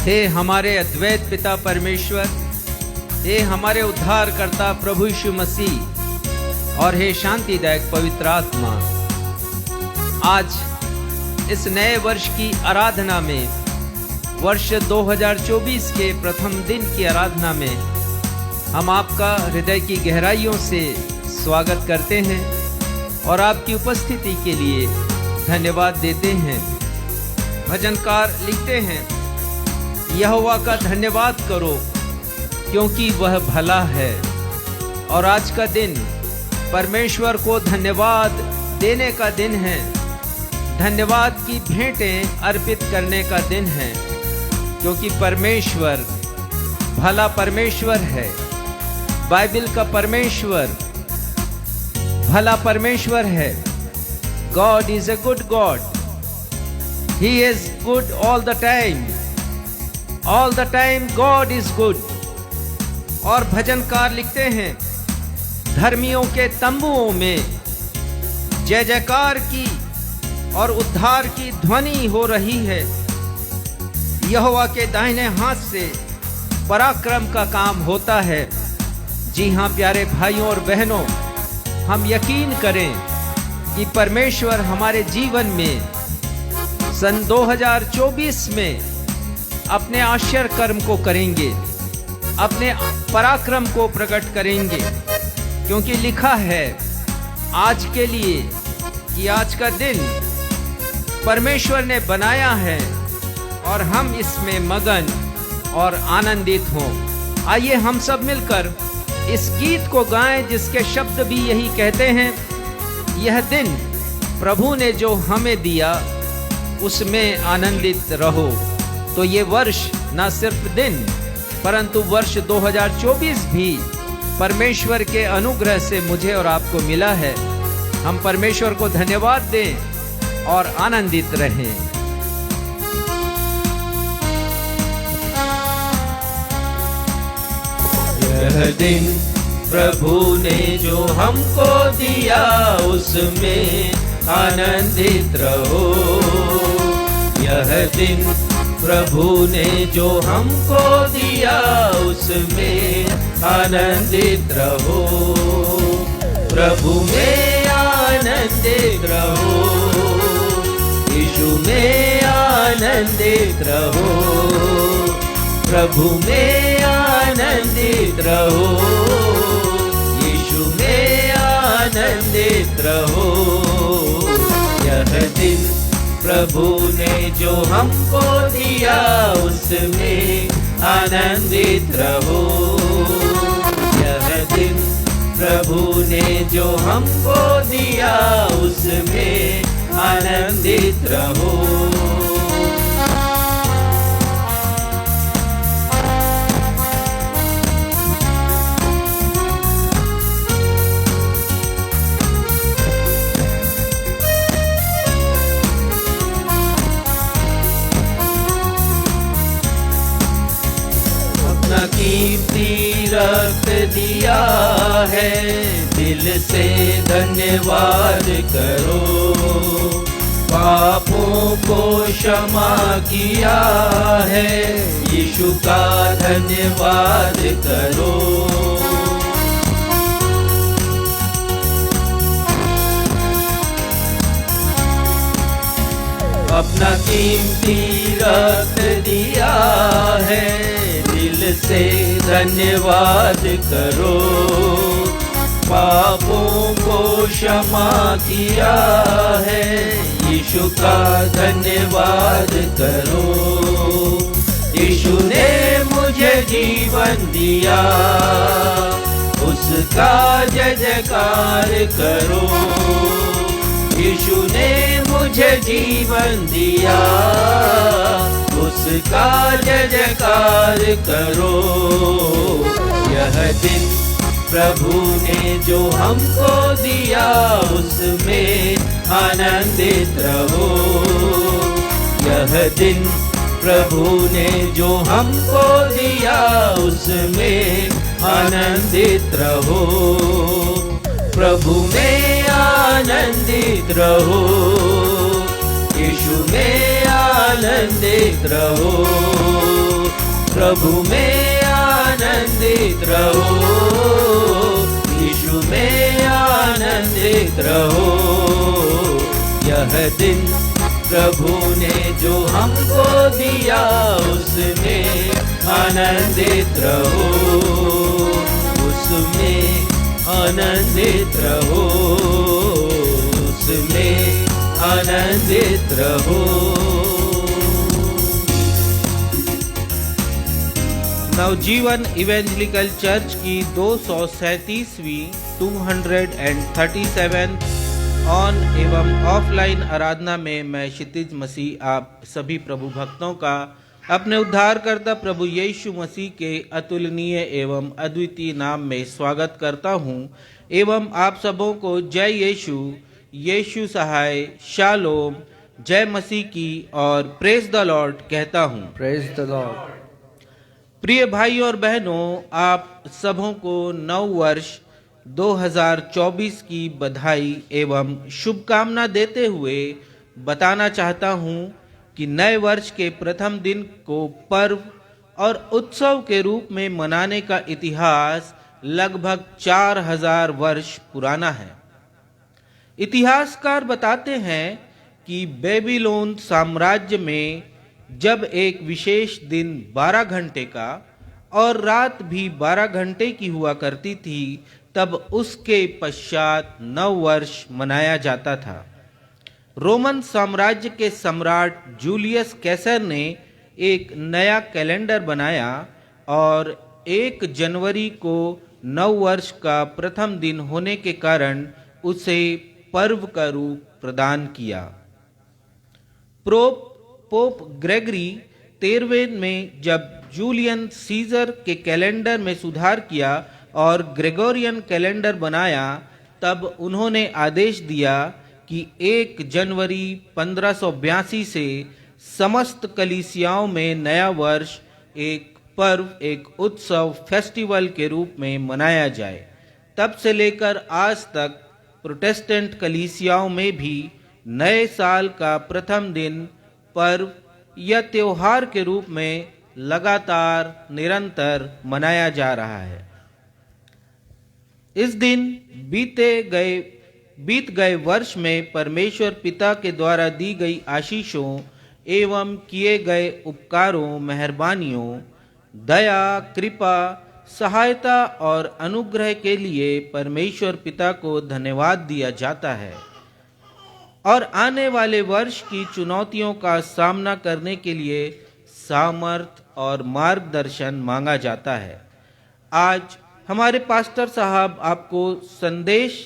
हे हमारे अद्वैत पिता परमेश्वर, हे हमारे उद्धारकर्ता प्रभु यीशु मसीह और हे शांतिदायक पवित्र आत्मा, आज इस नए वर्ष की आराधना में, वर्ष 2024 के प्रथम दिन की आराधना में हम आपका हृदय की गहराइयों से स्वागत करते हैं और आपकी उपस्थिति के लिए धन्यवाद देते हैं। भजनकार लिखते हैं, यहोवा का धन्यवाद करो क्योंकि वह भला है। और आज का दिन परमेश्वर को धन्यवाद देने का दिन है, धन्यवाद की भेंटें अर्पित करने का दिन है, क्योंकि परमेश्वर भला परमेश्वर है। बाइबल का परमेश्वर भला परमेश्वर है। God is a good God, he is good all the time, all the time God is good. और भजनकार लिखते हैं, धर्मियों के तंबुओं में जय जयकार की और उद्धार की ध्वनि हो रही है। यहोवा के दाहिने हाथ से पराक्रम का काम होता है। जी हाँ प्यारे भाइयों और बहनों, हम यकीन करें कि परमेश्वर हमारे जीवन में सन 2024 में अपने आश्चर्य कर्म को करेंगे, अपने पराक्रम को प्रकट करेंगे, क्योंकि लिखा है आज के लिए कि आज का दिन परमेश्वर ने बनाया है और हम इसमें मगन और आनंदित हों। आइए हम सब मिलकर इस गीत को गाएं, जिसके शब्द भी यही कहते हैं, यह दिन प्रभु ने जो हमें दिया उसमें आनंदित रहो। तो ये वर्ष न सिर्फ दिन परंतु वर्ष 2024 भी परमेश्वर के अनुग्रह से मुझे और आपको मिला है। हम परमेश्वर को धन्यवाद दें और आनंदित रहें। यह दिन प्रभु ने जो हमको दिया उसमें आनंदित रहो। यह दिन प्रभु ने जो हमको दिया उसमें आनंदित रहो। प्रभु में आनंदित रहो, यीशु में आनंदित रहो। प्रभु में आनंदित रहो, यीशु में आनंदित रहो। यह दिन प्रभु ने जो हमको दिया उसमें आनंदित रहो। यह दिन प्रभु ने जो हमको दिया उसमें आनंदित रहो। कीमती रक्त दिया है, दिल से धन्यवाद करो। पापों को क्षमा किया है, यीशु का धन्यवाद करो। अपना कीमती रक्त दिया है, दिल से धन्यवाद करो। पापों को क्षमा किया है, यीशु का धन्यवाद करो। यीशु ने मुझे जीवन दिया, उसका जय जयकार करो। यीशु ने मुझे जीवन दिया, उसका जय जयकार करो। यह दिन प्रभु ने जो हमको दिया उसमें आनंदित रहो। यह दिन प्रभु ने जो हमको दिया उसमें आनंदित रहो। प्रभु में आनंदित रहो, यीशु में आनंदित रहो, प्रभु में आनंदित रहो, यीशु में आनंदित रहो। यह दिन प्रभु ने जो हमको दिया उसमें आनंदित रहो, उसमें आनंदित रहो, उसमें आनंदित रहो। नवजीवन इवेंजलिकल चर्च की 237वीं 237 ऑन एवं ऑफलाइन आराधना में मैं क्षितिज मसीह आप सभी प्रभु भक्तों का अपने उद्धारकर्ता प्रभु यीशु मसीह के अतुलनीय एवं अद्वितीय नाम में स्वागत करता हूं एवं आप सबों को जय यीशु, यीशु सहाय, शालोम, जय मसीह की और प्रेज द लॉर्ड कहता हूं। Praise the Lord. प्रिय भाई और बहनों, आप सबों को नव वर्ष 2024 की बधाई एवं शुभकामना देते हुए बताना चाहता हूं कि नए वर्ष के प्रथम दिन को पर्व और उत्सव के रूप में मनाने का इतिहास लगभग 4000 वर्ष पुराना है। इतिहासकार बताते हैं कि बेबीलोन साम्राज्य में जब एक विशेष दिन 12 घंटे का और रात भी 12 घंटे की हुआ करती थी, तब उसके पश्चात नव वर्ष मनाया जाता था। रोमन साम्राज्य के सम्राट जूलियस कैसर ने एक नया कैलेंडर बनाया और 1 जनवरी को नव वर्ष का प्रथम दिन होने के कारण उसे पर्व का रूप प्रदान किया। पोप ग्रेगरी 13वें में जब जूलियन सीजर के कैलेंडर में सुधार किया और ग्रेगोरियन कैलेंडर बनाया, तब उन्होंने आदेश दिया कि 1 जनवरी 1582 से समस्त कलीसियाओं में नया वर्ष एक पर्व, एक उत्सव, फेस्टिवल के रूप में मनाया जाए। तब से लेकर आज तक प्रोटेस्टेंट कलीसियाओं में भी नए साल का प्रथम दिन पर्व या त्योहार के रूप में लगातार निरंतर मनाया जा रहा है। इस दिन बीत गए वर्ष में परमेश्वर पिता के द्वारा दी गई आशीषों एवं किए गए उपकारों, मेहरबानियों, दया, कृपा, सहायता और अनुग्रह के लिए परमेश्वर पिता को धन्यवाद दिया जाता है और आने वाले वर्ष की चुनौतियों का सामना करने के लिए सामर्थ और मार्गदर्शन मांगा जाता है। आज हमारे पास्टर साहब आपको संदेश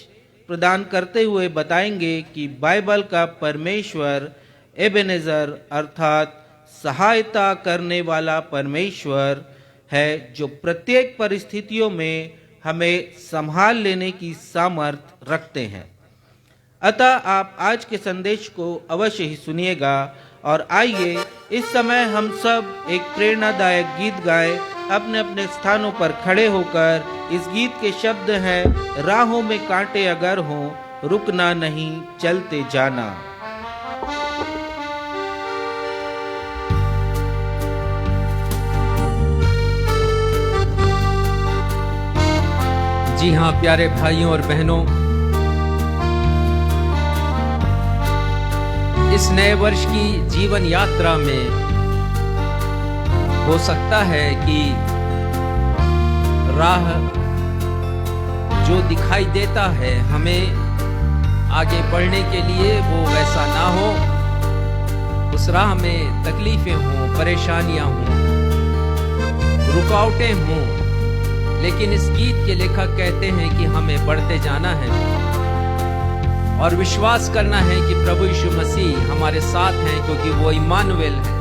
प्रदान करते हुए बताएंगे कि बाइबल का परमेश्वर एबेनेजर अर्थात सहायता करने वाला परमेश्वर है, जो प्रत्येक परिस्थितियों में हमें संभाल लेने की सामर्थ रखते हैं। अतः आप आज के संदेश को अवश्य ही सुनिएगा और आइए इस समय हम सब एक प्रेरणादायक गीत गाएं। अपने अपने स्थानों पर खड़े होकर इस गीत के शब्द हैं, राहों में कांटे अगर हों, रुकना नहीं, चलते जाना। जी हाँ प्यारे भाइयों और बहनों, इस नए वर्ष की जीवन यात्रा में हो सकता है कि राह जो दिखाई देता है हमें आगे बढ़ने के लिए वो वैसा ना हो, उस राह में तकलीफें हों, परेशानियां हों, रुकावटें हों, लेकिन इस गीत के लेखक कहते हैं कि हमें बढ़ते जाना है और विश्वास करना है कि प्रभु यीशु मसीह हमारे साथ हैं, क्योंकि वो इम्मानुएल है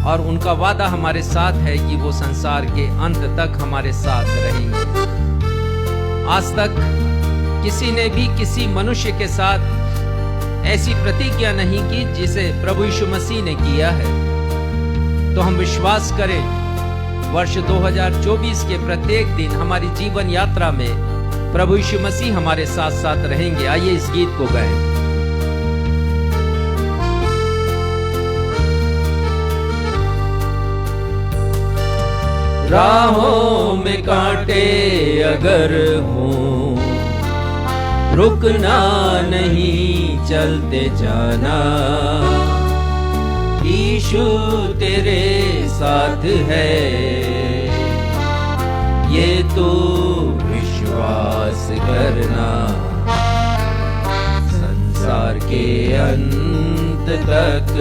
और उनका वादा हमारे साथ है कि वो संसार के अंत तक हमारे साथ रहेंगे। आज तक किसी ने भी किसी मनुष्य के साथ ऐसी प्रतिज्ञा नहीं की जिसे प्रभु यीशु मसीह ने किया है। तो हम विश्वास करें, वर्ष 2024 के प्रत्येक दिन हमारी जीवन यात्रा में प्रभु यीशु मसीह हमारे साथ साथ रहेंगे। आइए इस गीत को गाएं। राहों में कांटे अगर हों, रुकना नहीं चलते जाना। यीशु तेरे साथ है, ये तो विश्वास करना। संसार के अंत तक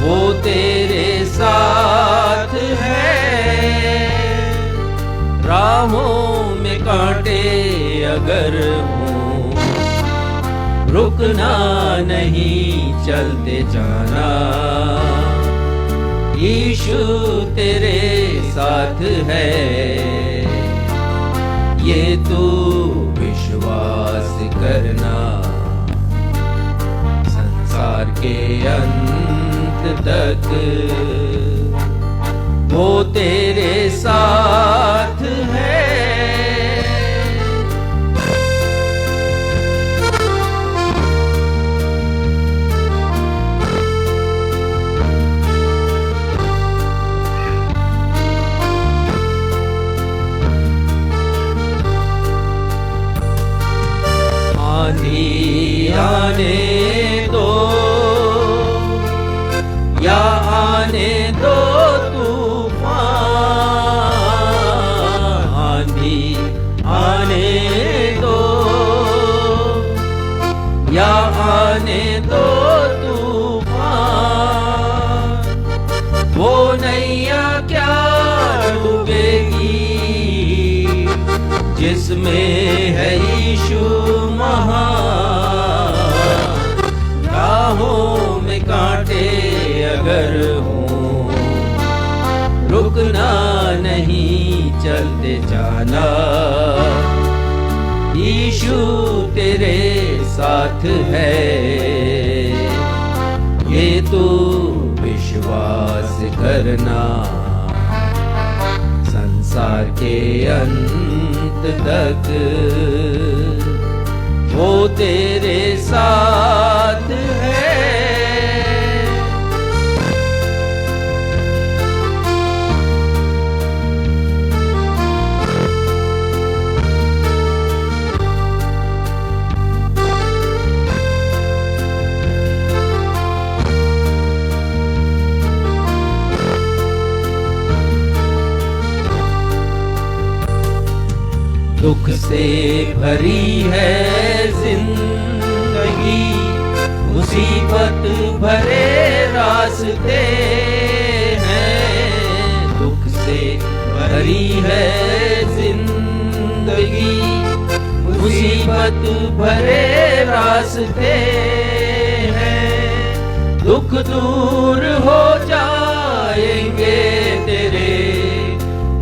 वो तेरे साथ है। राहों में कांटे अगर हों, रुकना नहीं चलते जाना। यीशु तेरे साथ है, ये तू विश्वास करना। संसार के अंत तक वो तेरे साथ है। आंधी आने दो या आने दो तूफान, आंधी आने दो या आने दो तूफान, वो नैया क्या डूबेगी जिसमें है यीशु महान। राहों में कांटे अगर हों, रुकना नहीं चलते जाना। यीशु तेरे साथ है, ये तो विश्वास करना। संसार के अंत तक वो तेरे साथ है। दुख से भरी है जिंदगी, मुसीबत भरे रास्ते हैं। दुख से भरी है जिंदगी, मुसीबत भरे रास्ते हैं। दुख दूर हो जाएंगे तेरे,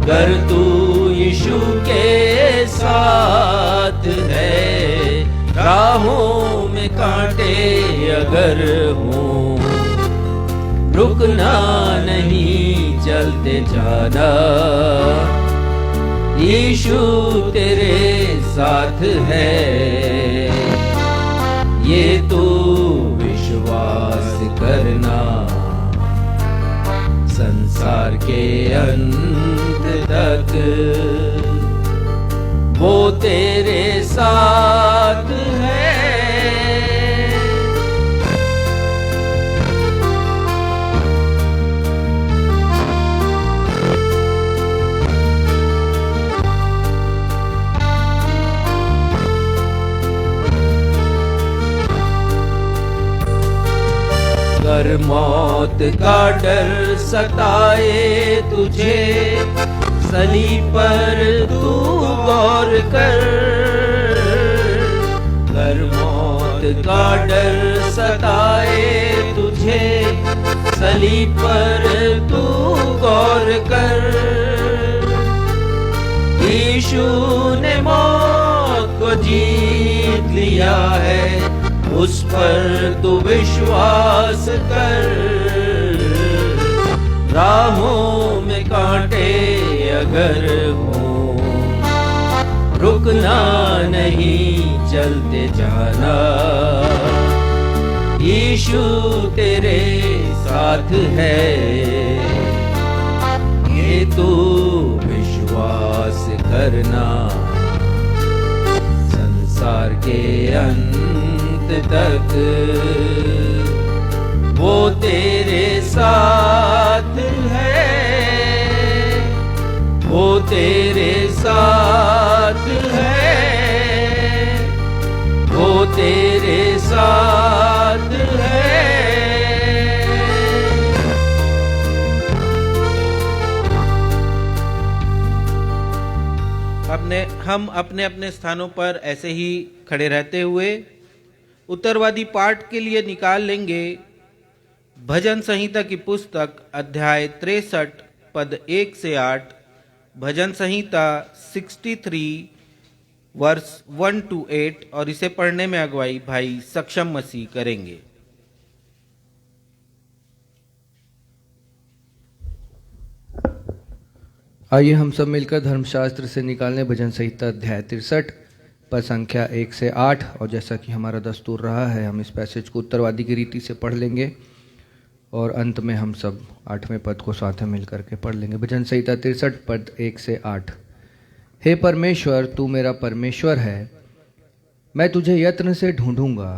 कर तू यीशु के साथ है। राहों में कांटे अगर हों, रुकना नहीं चलते जाना। यीशु तेरे साथ है, ये तो विश्वास करना। संसार के अंत तक वो तेरे साथ है। अगर मौत का डर सताए तुझे, सलीब पर तू गौर कर। अगर मौत का डर सताए तुझे, सलीब पर तू गौर कर। यीशु ने मौत को जीत लिया है, उस पर तू विश्वास कर। राहों में कांटे अगर हों, रुकना नहीं चलते जाना। यीशु तेरे साथ है, तू विश्वास करना, संसार के अंत तक वो तेरे साथ है, वो तेरे साथ है, वो तेरे साथ है। हम अपने अपने स्थानों पर ऐसे ही खड़े रहते हुए उत्तरवादी पाठ के लिए निकाल लेंगे भजन संहिता की पुस्तक अध्याय 63 पद 1 से 8, भजन संहिता 63 वर्स 1 to 8, और इसे पढ़ने में अगुवाई भाई सक्षम मसीह करेंगे। आइए हम सब मिलकर धर्मशास्त्र से निकालने भजन संहिता अध्याय 63 पर संख्या 1 से 8, और जैसा कि हमारा दस्तूर रहा है हम इस पैसेज को उत्तरवादी की रीति से पढ़ लेंगे और अंत में हम सब 8वें पद को साथ में मिलकर के पढ़ लेंगे। भजन संहिता 63 पद 1 से 8। हे परमेश्वर, तू मेरा परमेश्वर है, मैं तुझे यत्न से ढूंढूंगा।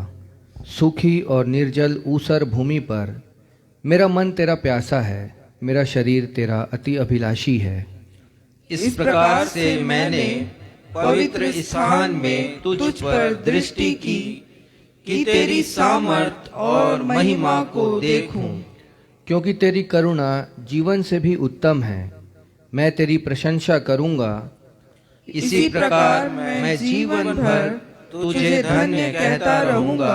सूखी और निर्जल ऊसर भूमि पर मेरा मन तेरा प्यासा है, मेरा शरीर तेरा अति अभिलाषी है। इस प्रकार से मैंने पवित्र स्थान में तुझ पर दृष्टि की कि तेरी सामर्थ और महिमा को देखूं। क्योंकि तेरी करुणा जीवन से भी उत्तम है, मैं तेरी प्रशंसा करूंगा। इसी प्रकार मैं जीवन भर तुझे धन्य कहता रहूंगा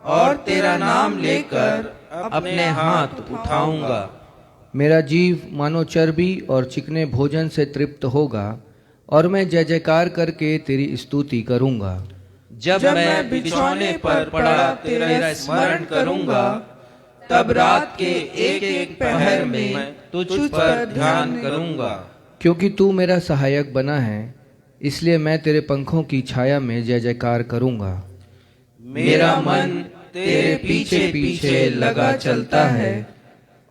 और तेरा नाम लेकर अपने हाथ उठाऊंगा। मेरा जीव मानो चर्बी और चिकने भोजन से तृप्त होगा और मैं जय जयकार करके तेरी स्तुति करूंगा। जब मैं बिछौने पर पड़ा तेरा स्मरण करूंगा, तब रात के एक एक पहर में तुझ पर ध्यान करूंगा। क्योंकि तू मेरा सहायक बना है, इसलिए मैं तेरे पंखों की छाया में जय जयकार करूंगा। मेरा मन तेरे पीछे पीछे लगा चलता है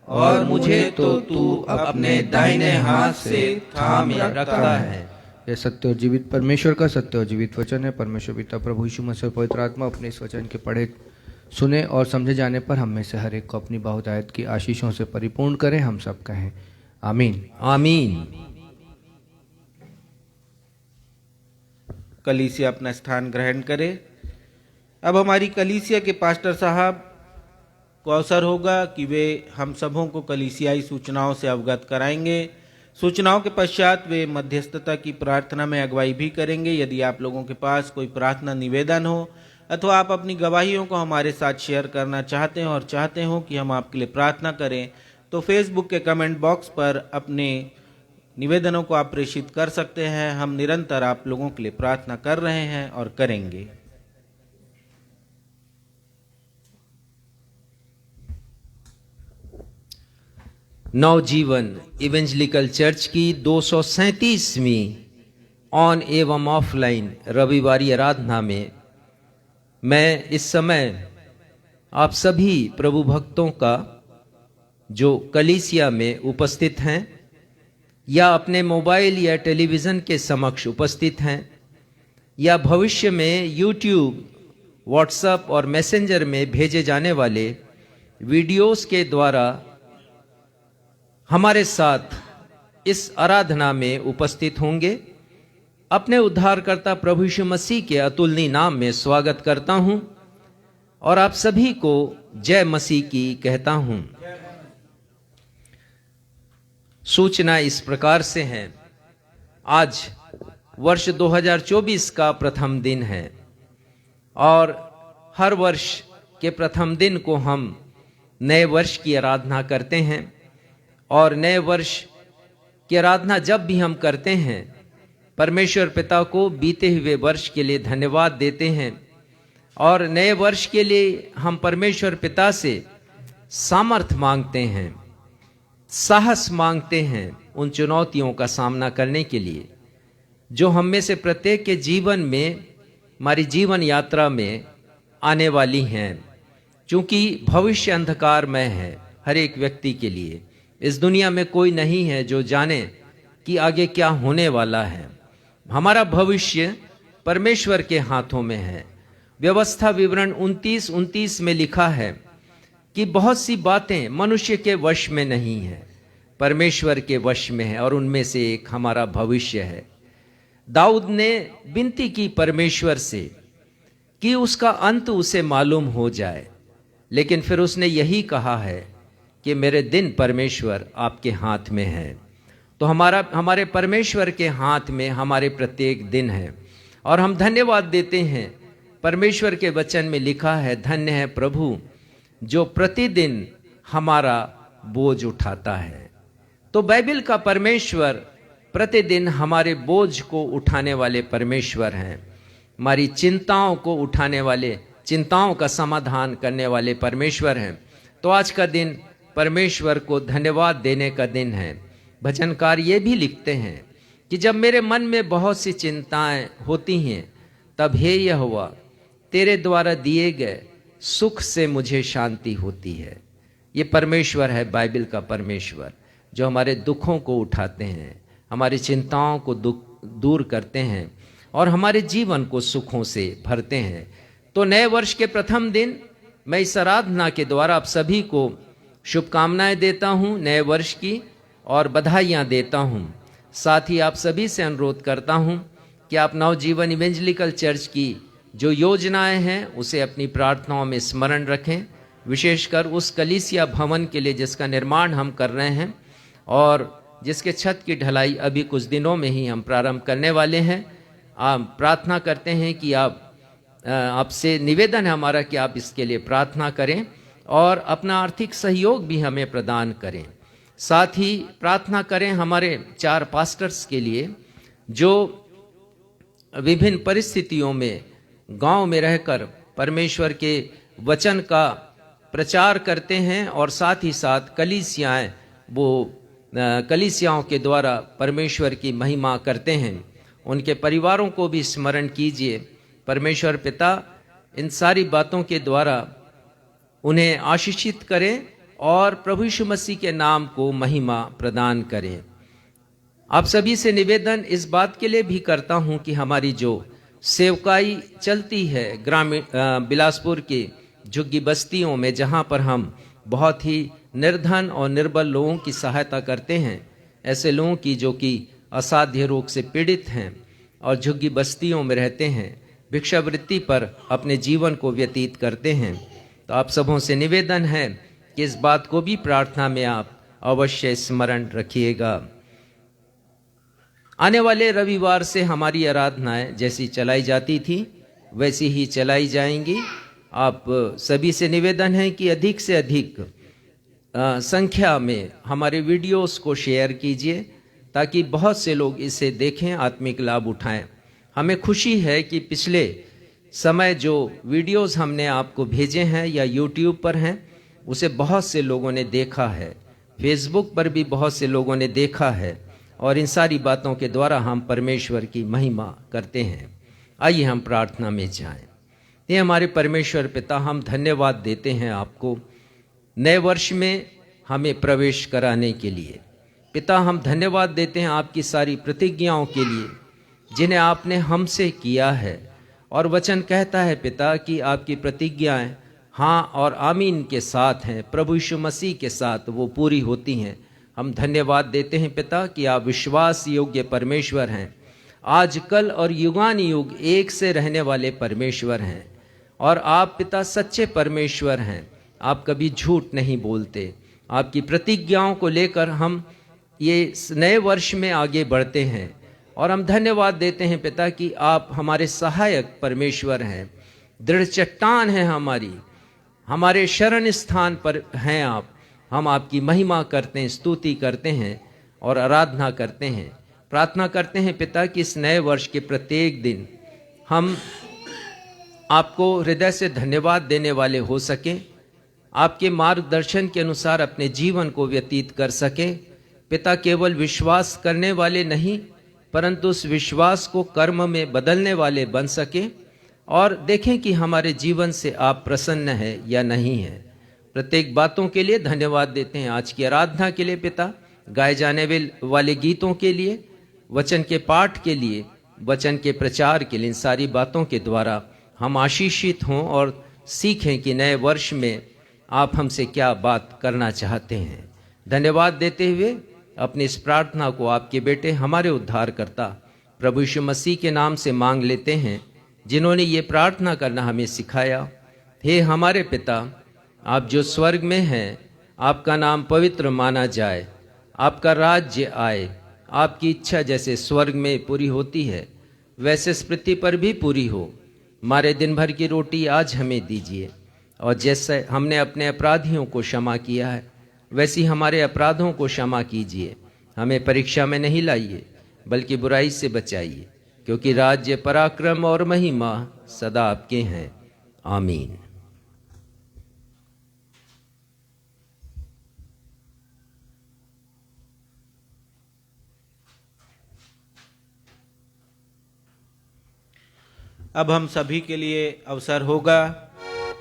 और मुझे तो तू अपने दाहिने हाथ से थामे रखता है। यह सत्य और जीवित परमेश्वर का सत्य और जीवित वचन है। परमेश्वर पिता प्रभु यीशु मसीह और पवित्र आत्मा अपने इस वचन के पढ़े सुने और समझे जाने पर हम में से हर एक को अपनी बहुतायत की आशीषों से परिपूर्ण करें। हम सब कहें आमीन। आमीन। कलीसिया अपना स्थान ग्रहण करे। अब हमारी कलीसिया के पास्टर साहब को अवसर होगा कि वे हम सबों को कलीसियाई सूचनाओं से अवगत कराएंगे। सूचनाओं के पश्चात वे मध्यस्थता की प्रार्थना में अगुवाई भी करेंगे। यदि आप लोगों के पास कोई प्रार्थना निवेदन हो अथवा आप अपनी गवाहियों को हमारे साथ शेयर करना चाहते हैं और चाहते हो कि हम आपके लिए प्रार्थना करें, तो फेसबुक के कमेंट बॉक्स पर अपने निवेदनों को आप प्रेषित कर सकते हैं। हम निरंतर आप लोगों के लिए प्रार्थना कर रहे हैं और करेंगे। नवजीवन इवेंजलिकल चर्च की 237वीं ऑन एवं ऑफलाइन रविवारी आराधना में मैं इस समय आप सभी प्रभु भक्तों का जो कलीसिया में उपस्थित हैं या अपने मोबाइल या टेलीविज़न के समक्ष उपस्थित हैं या भविष्य में यूट्यूब, व्हाट्सएप और मैसेंजर में भेजे जाने वाले वीडियोस के द्वारा हमारे साथ इस आराधना में उपस्थित होंगे, अपने उद्धारकर्ता प्रभु यीशु मसीह के अतुलनीय नाम में स्वागत करता हूं और आप सभी को जय मसीह की कहता हूं। सूचना इस प्रकार से है। आज वर्ष 2024 का प्रथम दिन है और हर वर्ष के प्रथम दिन को हम नए वर्ष की आराधना करते हैं और नए वर्ष की आराधना जब भी हम करते हैं परमेश्वर पिता को बीते हुए वर्ष के लिए धन्यवाद देते हैं और नए वर्ष के लिए हम परमेश्वर पिता से सामर्थ मांगते हैं, साहस मांगते हैं उन चुनौतियों का सामना करने के लिए जो हम में से प्रत्येक के जीवन में, हमारी जीवन यात्रा में आने वाली हैं। क्योंकि भविष्य अंधकारमय है हर एक व्यक्ति के लिए। इस दुनिया में कोई नहीं है जो जाने कि आगे क्या होने वाला है। हमारा भविष्य परमेश्वर के हाथों में है। व्यवस्था विवरण 29:29 में लिखा है कि बहुत सी बातें मनुष्य के वश में नहीं है, परमेश्वर के वश में है, और उनमें से एक हमारा भविष्य है। दाऊद ने विनती की परमेश्वर से कि उसका अंत उसे मालूम हो जाए, लेकिन फिर उसने यही कहा है कि मेरे दिन परमेश्वर आपके हाथ में है। तो हमारे परमेश्वर के हाथ में हमारे प्रत्येक दिन है, और हम धन्यवाद देते हैं। परमेश्वर के वचन में लिखा है, धन्य है प्रभु जो प्रतिदिन हमारा बोझ उठाता है। तो बाइबल का परमेश्वर प्रतिदिन हमारे बोझ को उठाने वाले परमेश्वर हैं, हमारी चिंताओं को उठाने वाले, चिंताओं का समाधान करने वाले परमेश्वर हैं। तो आज का दिन परमेश्वर को धन्यवाद देने का दिन है। भजनकार ये भी लिखते हैं कि जब मेरे मन में बहुत सी चिंताएं होती हैं, तब हे यहोवा तेरे द्वारा दिए गए सुख से मुझे शांति होती है। ये परमेश्वर है, बाइबल का परमेश्वर, जो हमारे दुखों को उठाते हैं, हमारी चिंताओं को दूर करते हैं और हमारे जीवन को सुखों से भरते हैं। तो नए वर्ष के प्रथम दिन मैं इस आराधना के द्वारा आप सभी को शुभकामनाएं देता हूं नए वर्ष की, और बधाइयां देता हूं। साथ ही आप सभी से अनुरोध करता हूं कि आप नवजीवन इवेंजलिकल चर्च की जो योजनाएं हैं उसे अपनी प्रार्थनाओं में स्मरण रखें, विशेषकर उस कलीसिया भवन के लिए जिसका निर्माण हम कर रहे हैं और जिसके छत की ढलाई अभी कुछ दिनों में ही हम प्रारंभ करने वाले हैं। आप प्रार्थना करते हैं कि आपसे निवेदन है हमारा कि आप इसके लिए प्रार्थना करें और अपना आर्थिक सहयोग भी हमें प्रदान करें। साथ ही प्रार्थना करें हमारे 4 पास्टर्स के लिए जो विभिन्न परिस्थितियों में गांव में रहकर परमेश्वर के वचन का प्रचार करते हैं और साथ ही साथ कलीसियाओं के द्वारा परमेश्वर की महिमा करते हैं। उनके परिवारों को भी स्मरण कीजिए। परमेश्वर पिता इन सारी बातों के द्वारा उन्हें आशीषित करें और प्रभु यीशु मसीह के नाम को महिमा प्रदान करें। आप सभी से निवेदन इस बात के लिए भी करता हूं कि हमारी जो सेवकाई चलती है ग्रामीण बिलासपुर के झुग्गी बस्तियों में, जहां पर हम बहुत ही निर्धन और निर्बल लोगों की सहायता करते हैं, ऐसे लोगों की जो कि असाध्य रोग से पीड़ित हैं और झुग्गी बस्तियों में रहते हैं, भिक्षावृत्ति पर अपने जीवन को व्यतीत करते हैं। तो आप सबों से निवेदन है कि इस बात को भी प्रार्थना में आप अवश्य स्मरण रखिएगा। आने वाले रविवार से हमारी आराधनाएं जैसी चलाई जाती थी वैसी ही चलाई जाएंगी। आप सभी से निवेदन है कि अधिक से अधिक संख्या में हमारे वीडियोस को शेयर कीजिए ताकि बहुत से लोग इसे देखें, आत्मिक लाभ उठाएं। हमें खुशी है कि पिछले समय जो वीडियोस हमने आपको भेजे हैं या यूट्यूब पर हैं उसे बहुत से लोगों ने देखा है, फेसबुक पर भी बहुत से लोगों ने देखा है, और इन सारी बातों के द्वारा हम परमेश्वर की महिमा करते हैं। आइए हम प्रार्थना में जाएं। ये हमारे परमेश्वर पिता, हम धन्यवाद देते हैं आपको नए वर्ष में हमें प्रवेश कराने के लिए। पिता, हम धन्यवाद देते हैं आपकी सारी प्रतिज्ञाओं के लिए जिन्हें आपने हमसे किया है, और वचन कहता है पिता कि आपकी प्रतिज्ञाएं हाँ और आमीन के साथ हैं, प्रभु यीशु मसीह के साथ वो पूरी होती हैं। हम धन्यवाद देते हैं पिता कि आप विश्वास योग्य परमेश्वर हैं, आज कल और युगानुयुग एक से रहने वाले परमेश्वर हैं, और आप पिता सच्चे परमेश्वर हैं। आप कभी झूठ नहीं बोलते। आपकी प्रतिज्ञाओं को लेकर हम ये नए वर्ष में आगे बढ़ते हैं, और हम धन्यवाद देते हैं पिता कि आप हमारे सहायक परमेश्वर हैं, दृढ़ चट्टान हैं हमारे शरण स्थान पर हैं आप। हम आपकी महिमा करते हैं, स्तुति करते हैं और आराधना करते हैं। प्रार्थना करते हैं पिता कि इस नए वर्ष के प्रत्येक दिन हम आपको हृदय से धन्यवाद देने वाले हो सकें, आपके मार्गदर्शन के अनुसार अपने जीवन को व्यतीत कर सकें। पिता, केवल विश्वास करने वाले नहीं परंतु उस विश्वास को कर्म में बदलने वाले बन सकें, और देखें कि हमारे जीवन से आप प्रसन्न हैं या नहीं हैं। प्रत्येक बातों के लिए धन्यवाद देते हैं। आज की आराधना के लिए पिता गाए जाने वाले गीतों के लिए, वचन के पाठ के लिए, वचन के प्रचार के लिए, इन सारी बातों के द्वारा हम आशीषित हों और सीखें कि नए वर्ष में आप हमसे क्या बात करना चाहते हैं। धन्यवाद देते हुए अपनी इस प्रार्थना को आपके बेटे हमारे उद्धारकर्ता प्रभु यीशु मसीह के नाम से मांग लेते हैं, जिन्होंने ये प्रार्थना करना हमें सिखाया। हे हमारे पिता, आप जो स्वर्ग में हैं, आपका नाम पवित्र माना जाए, आपका राज्य आए, आपकी इच्छा जैसे स्वर्ग में पूरी होती है वैसे इस पृथ्वी पर भी पूरी हो। हमारे दिन भर की रोटी आज हमें दीजिए, और जैसे हमने अपने अपराधियों को क्षमा किया है वैसी हमारे अपराधों को क्षमा कीजिए। हमें परीक्षा में नहीं लाइए बल्कि बुराई से बचाइए, क्योंकि राज्य, पराक्रम और महिमा सदा आपके हैं। आमीन। अब हम सभी के लिए अवसर होगा,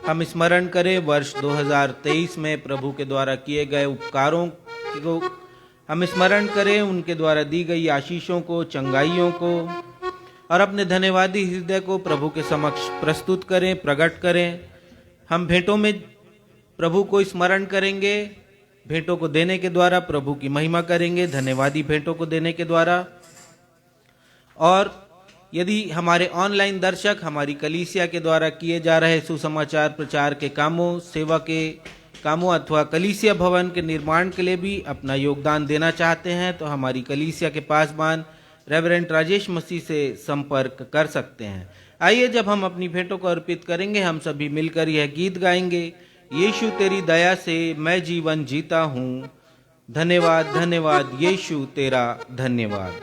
हम स्मरण करें वर्ष 2023 में प्रभु के द्वारा किए गए उपकारों को, हम स्मरण करें उनके द्वारा दी गई आशीषों को, चंगाइयों को, और अपने धन्यवादी हृदय को प्रभु के समक्ष प्रस्तुत करें, प्रकट करें। हम भेंटों में प्रभु को स्मरण करेंगे, भेंटों को देने के द्वारा प्रभु की महिमा करेंगे, धन्यवादी भेंटों को देने के द्वारा। और यदि हमारे ऑनलाइन दर्शक हमारी कलीसिया के द्वारा किए जा रहे सुसमाचार प्रचार के कामों, सेवा के कामों अथवा कलीसिया भवन के निर्माण के लिए भी अपना योगदान देना चाहते हैं, तो हमारी कलीसिया के पासवान रेवरेंड राजेश मसीह से संपर्क कर सकते हैं। आइए, जब हम अपनी भेंटों को अर्पित करेंगे, हम सभी मिलकर यह गीत गाएंगे, यीशु तेरी दया से मैं जीवन जीता हूँ, धन्यवाद धन्यवाद यीशु तेरा धन्यवाद।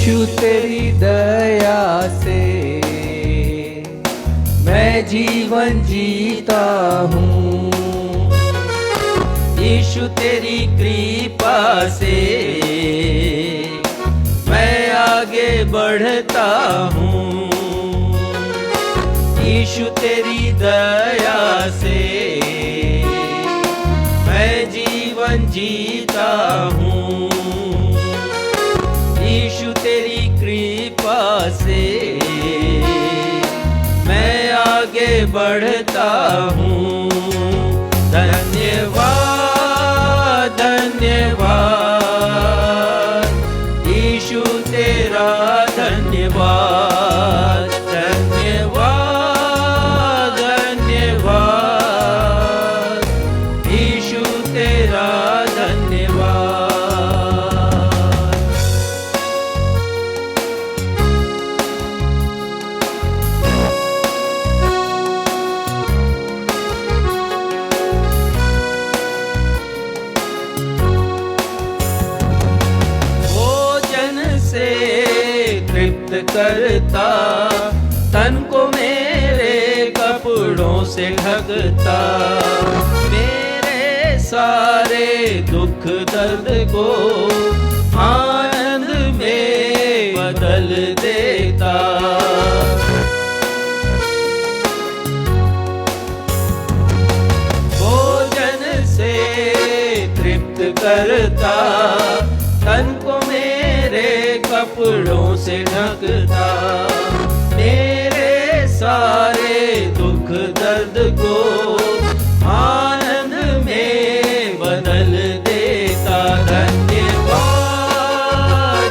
यीशु तेरी दया से मैं जीवन जीता हूँ, यीशु तेरी कृपा से मैं आगे बढ़ता हूँ, यीशु तेरी दया से मैं जीवन जीता हूँ, यीशु तेरी कृपा से मैं आगे बढ़ता हूँ। धन्यवाद धन्यवाद यीशु तेरा धन्यवाद, धन्यवाद धन्यवाद यीशु तेरा धन्यवाद। करता तन को मेरे कपड़ों से ढकता, मेरे सारे दुख दर्द को आनंद में बदल देता। भोजन से तृप्त करता तन को मेरे कपड़ों से ढकता, मेरे सारे दुख दर्द को आनंद में बदल देता। धन्यवाद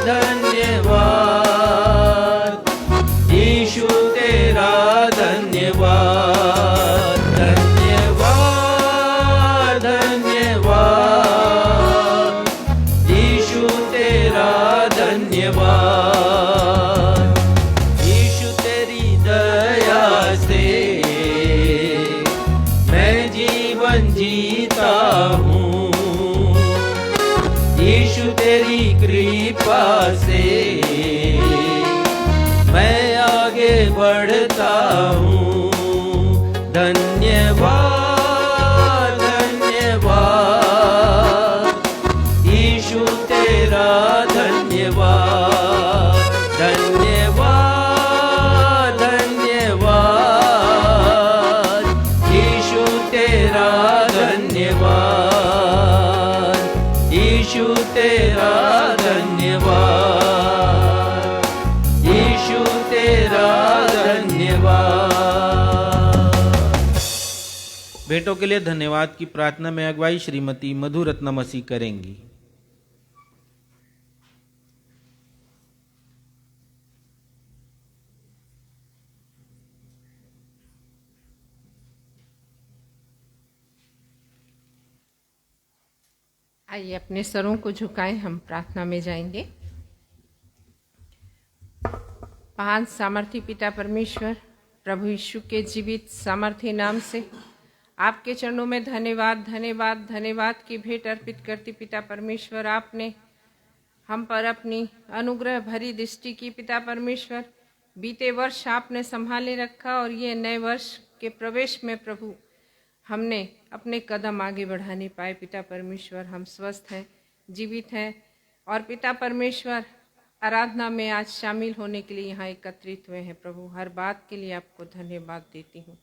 धन्यवाद यीशु तेरा धन्यवाद, धन्यवाद धन्यवाद यीशु तेरा धन्यवाद। यीशु तेरी दया से मैं जीवन जीता हूँ, यीशु तेरी कृपा से मैं आगे बढ़ता हूँ। धन्यवाद यीशु तेरा धन्यवाद, धन्यवाद, धन्यवाद, यीशु तेरा धन्यवाद, यीशु तेरा धन्यवाद, यीशु तेरा धन्यवाद। भेंटों के लिए धन्यवाद की प्रार्थना में अगुवाई श्रीमती मधु रत्न मसीह करेंगी। आइए अपने सरों को झुकाएं, हम प्रार्थना में जाएंगे। महान सामर्थी पिता परमेश्वर, प्रभु यीशु के जीवित सामर्थी नाम से आपके चरणों में धन्यवाद, धन्यवाद, धन्यवाद की भेंट अर्पित करती पिता परमेश्वर। आपने हम पर अपनी अनुग्रह भरी दृष्टि की पिता परमेश्वर। बीते वर्ष आपने संभाले रखा और ये नए वर्ष के प्रवेश में प्रभु हमने अपने कदम आगे बढ़ाने पाए पिता परमेश्वर। हम स्वस्थ हैं, जीवित हैं और पिता परमेश्वर आराधना में आज शामिल होने के लिए यहाँ एकत्रित हुए हैं। प्रभु हर बात के लिए आपको धन्यवाद देती हूँ,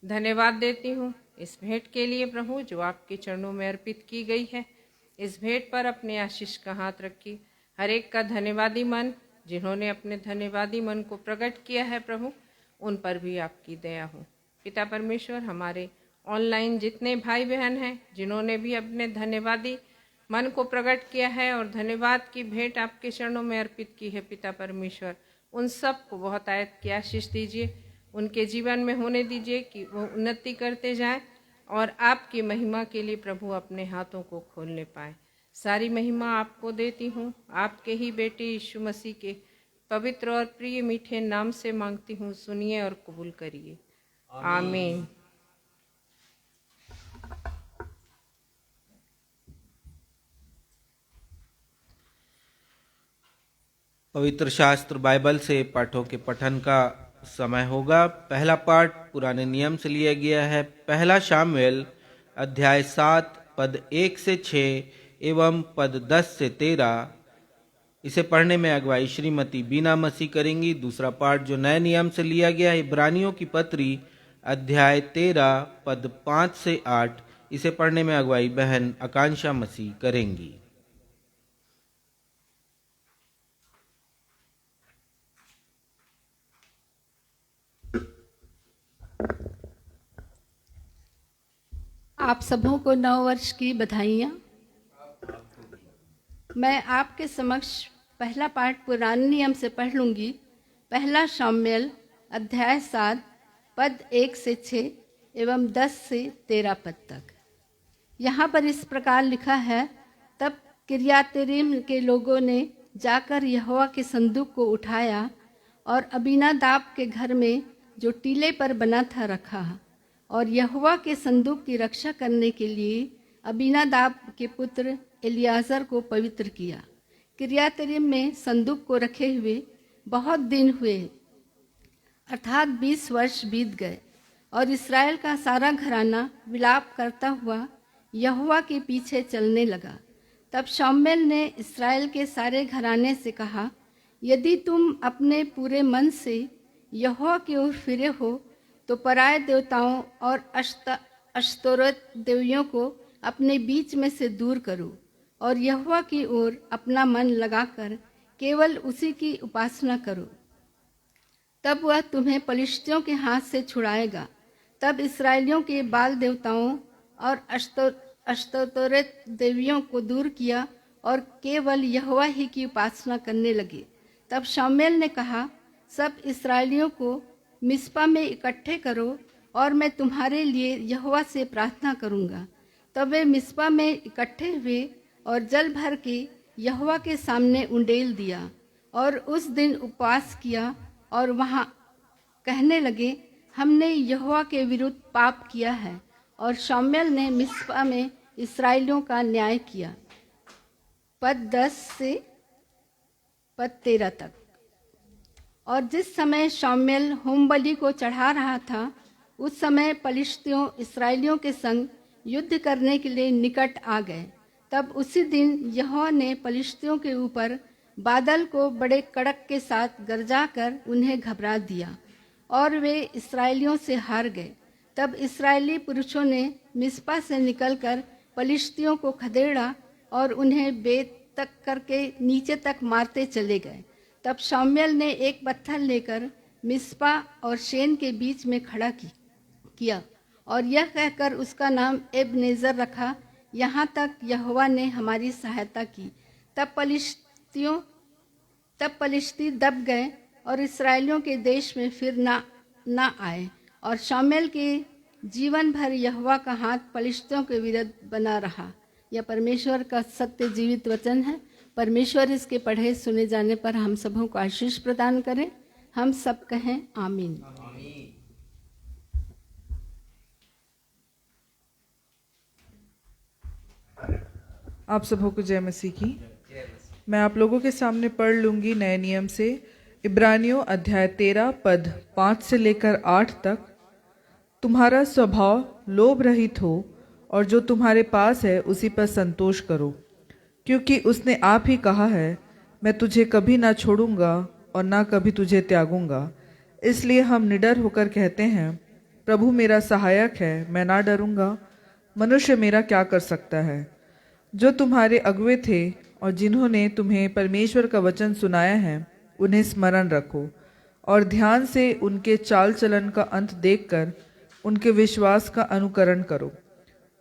धन्यवाद देती हूँ इस भेंट के लिए प्रभु जो आपके चरणों में अर्पित की गई है। इस भेंट पर अपने आशीष का हाथ रखी। हर एक का धन्यवादी मन, जिन्होंने अपने धन्यवादी मन को प्रकट किया है प्रभु, उन पर भी आपकी दया हो पिता परमेश्वर। हमारे ऑनलाइन जितने भाई बहन हैं जिन्होंने भी अपने धन्यवादी मन को प्रकट किया है और धन्यवाद की भेंट आपके चरणों में अर्पित की है पिता परमेश्वर, उन सब को बहुत आयत की आशीष दीजिए, उनके जीवन में होने दीजिए कि वो उन्नति करते जाएं और आपकी महिमा के लिए प्रभु अपने हाथों को खोलने पाए। सारी महिमा आपको देती हूँ, आपके ही बेटे यीशु मसीह के पवित्र और प्रिय मीठे नाम से मांगती हूँ, सुनिए और कबूल करिए, आमीन। पवित्र शास्त्र बाइबल से पाठों के पठन का समय होगा। पहला पाठ पुराने नियम से लिया गया है। पहला शामुएल अध्याय 7 पद 1 से 6 एवं पद 10 से 13। इसे पढ़ने में अगुवाई श्रीमती बीना मसीह करेंगी। दूसरा पाठ जो नए नियम से लिया गया है, इब्रानियों की पत्री अध्याय 13 पद 5 से 8। इसे पढ़ने में अगुवाई बहन आकांक्षा मसीह करेंगी। आप सबों को नव वर्ष की बधाइयाँ। मैं आपके समक्ष पहला पाठ पुराने नियम से पढ़ लूँगी। पहला शामुएल अध्याय 7 पद 1 से 6 एवं 10 से 13 पद तक। यहाँ पर इस प्रकार लिखा है, तब किर्यातैरीम के लोगों ने जाकर यहोवा के संदूक को उठाया और अबीनादाब के घर में जो टीले पर बना था रखा, और यहोवा के संदूक की रक्षा करने के लिए अबीनादाब के पुत्र एलियाजर को पवित्र किया। किर्यातैरीम में संदूक को रखे हुए बहुत दिन हुए, अर्थात 20 वर्ष बीत गए, और इस्राएल का सारा घराना विलाप करता हुआ यहोवा के पीछे चलने लगा। तब शामुएल ने इस्राएल के सारे घराने से कहा, यदि तुम अपने पूरे मन से यहोवा की ओर फिरे हो तो पराए देवताओं और अश्तोरत देवियों को अपने बीच में से दूर करो और यहोवा की ओर अपना मन लगाकर केवल उसी की उपासना करो। तब वह तुम्हें पलिश्तियों के हाथ से छुड़ाएगा। तब इस्राएलियों के बाल देवताओं और अश्तोरत देवियों को दूर किया और केवल यहोवा ही की उपासना करने लगे। तब शामुएल ने कहा, सब इस्राएलियों को मिस्पा में इकट्ठे करो और मैं तुम्हारे लिए यहोवा से प्रार्थना करूंगा। तब वे मिस्पा में इकट्ठे हुए और जल भर के यहोवा के सामने उंडेल दिया और उस दिन उपवास किया और वहाँ कहने लगे, हमने यहोवा के विरुद्ध पाप किया है। और शामुएल ने मिस्पा में इस्राएलियों का न्याय किया। पद 10 से पद 13 तक। और जिस समय शामुएल होमबलि को चढ़ा रहा था, उस समय पलिश्तियों इस्राएलियों के संग युद्ध करने के लिए निकट आ गए। तब उसी दिन यहोवा ने पलिश्तियों के ऊपर बादल को बड़े कड़क के साथ गरजा कर उन्हें घबरा दिया और वे इस्राएलियों से हार गए। तब इस्राएली पुरुषों ने मिस्पा से निकलकर पलिश्तियों को खदेड़ा और उन्हें बेत तक करके नीचे तक मारते चले गए। तब शामुएल ने एक पत्थर लेकर मिस्पा और शेन के बीच में खड़ा किया और यह कहकर उसका नाम एबनेजर रखा, यहाँ तक यहोवा ने हमारी सहायता की। तब पलिश्ती दब गए और इस्राएलियों के देश में फिर ना आए। और शामुएल के जीवन भर यहोवा का हाथ पलिश्तियों के विरुद्ध बना रहा। यह परमेश्वर का सत्य जीवित वचन है। परमेश्वर इसके पढ़े सुने जाने पर हम सबों को आशीष प्रदान करें। हम सब कहें आमीन। आप सबों को जय मसीह की। मैं आप लोगों के सामने पढ़ लूंगी नए नियम से इब्रानियों अध्याय 13 पद 5 से लेकर 8 तक। तुम्हारा स्वभाव लोभ रहित हो और जो तुम्हारे पास है उसी पर संतोष करो, क्योंकि उसने आप ही कहा है, मैं तुझे कभी ना छोड़ूंगा और ना कभी तुझे त्यागूंगा। इसलिए हम निडर होकर कहते हैं, प्रभु मेरा सहायक है, मैं ना डरूंगा। मनुष्य मेरा क्या कर सकता है? जो तुम्हारे अगुवे थे और जिन्होंने तुम्हें परमेश्वर का वचन सुनाया है, उन्हें स्मरण रखो और ध्यान से उनके चाल चलन का अंत देखकर उनके विश्वास का अनुकरण करो।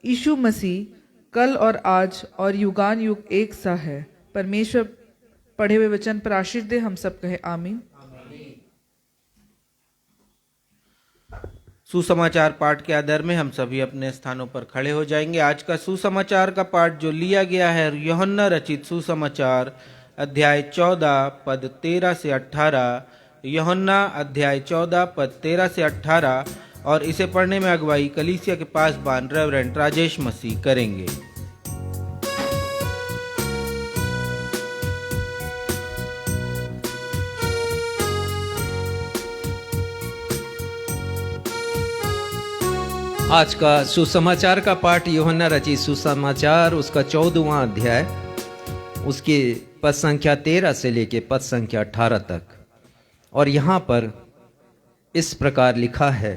यीशु मसीह कल और आज और युगान युग एक सा है। परमेश्वर पढ़े हुए वचन पर आशीष दे। हम सब कहे आमीन। सुसमाचार पाठ के आधार में हम सभी अपने स्थानों पर खड़े हो जाएंगे। आज का सुसमाचार का पाठ जो लिया गया है यूहन्ना रचित सुसमाचार अध्याय 14 पद 13 से 18। यूहन्ना अध्याय 14 पद 13 से 18 और इसे पढ़ने में अगुवाई कलीसिया के पासबान रेवरेंड राजेश मसीह करेंगे। आज का सुसमाचार का पाठ यूहन्ना रचित सुसमाचार उसका 14वां अध्याय उसके पद संख्या 13 से लेके पद संख्या 18 तक। और यहाँ पर इस प्रकार लिखा है,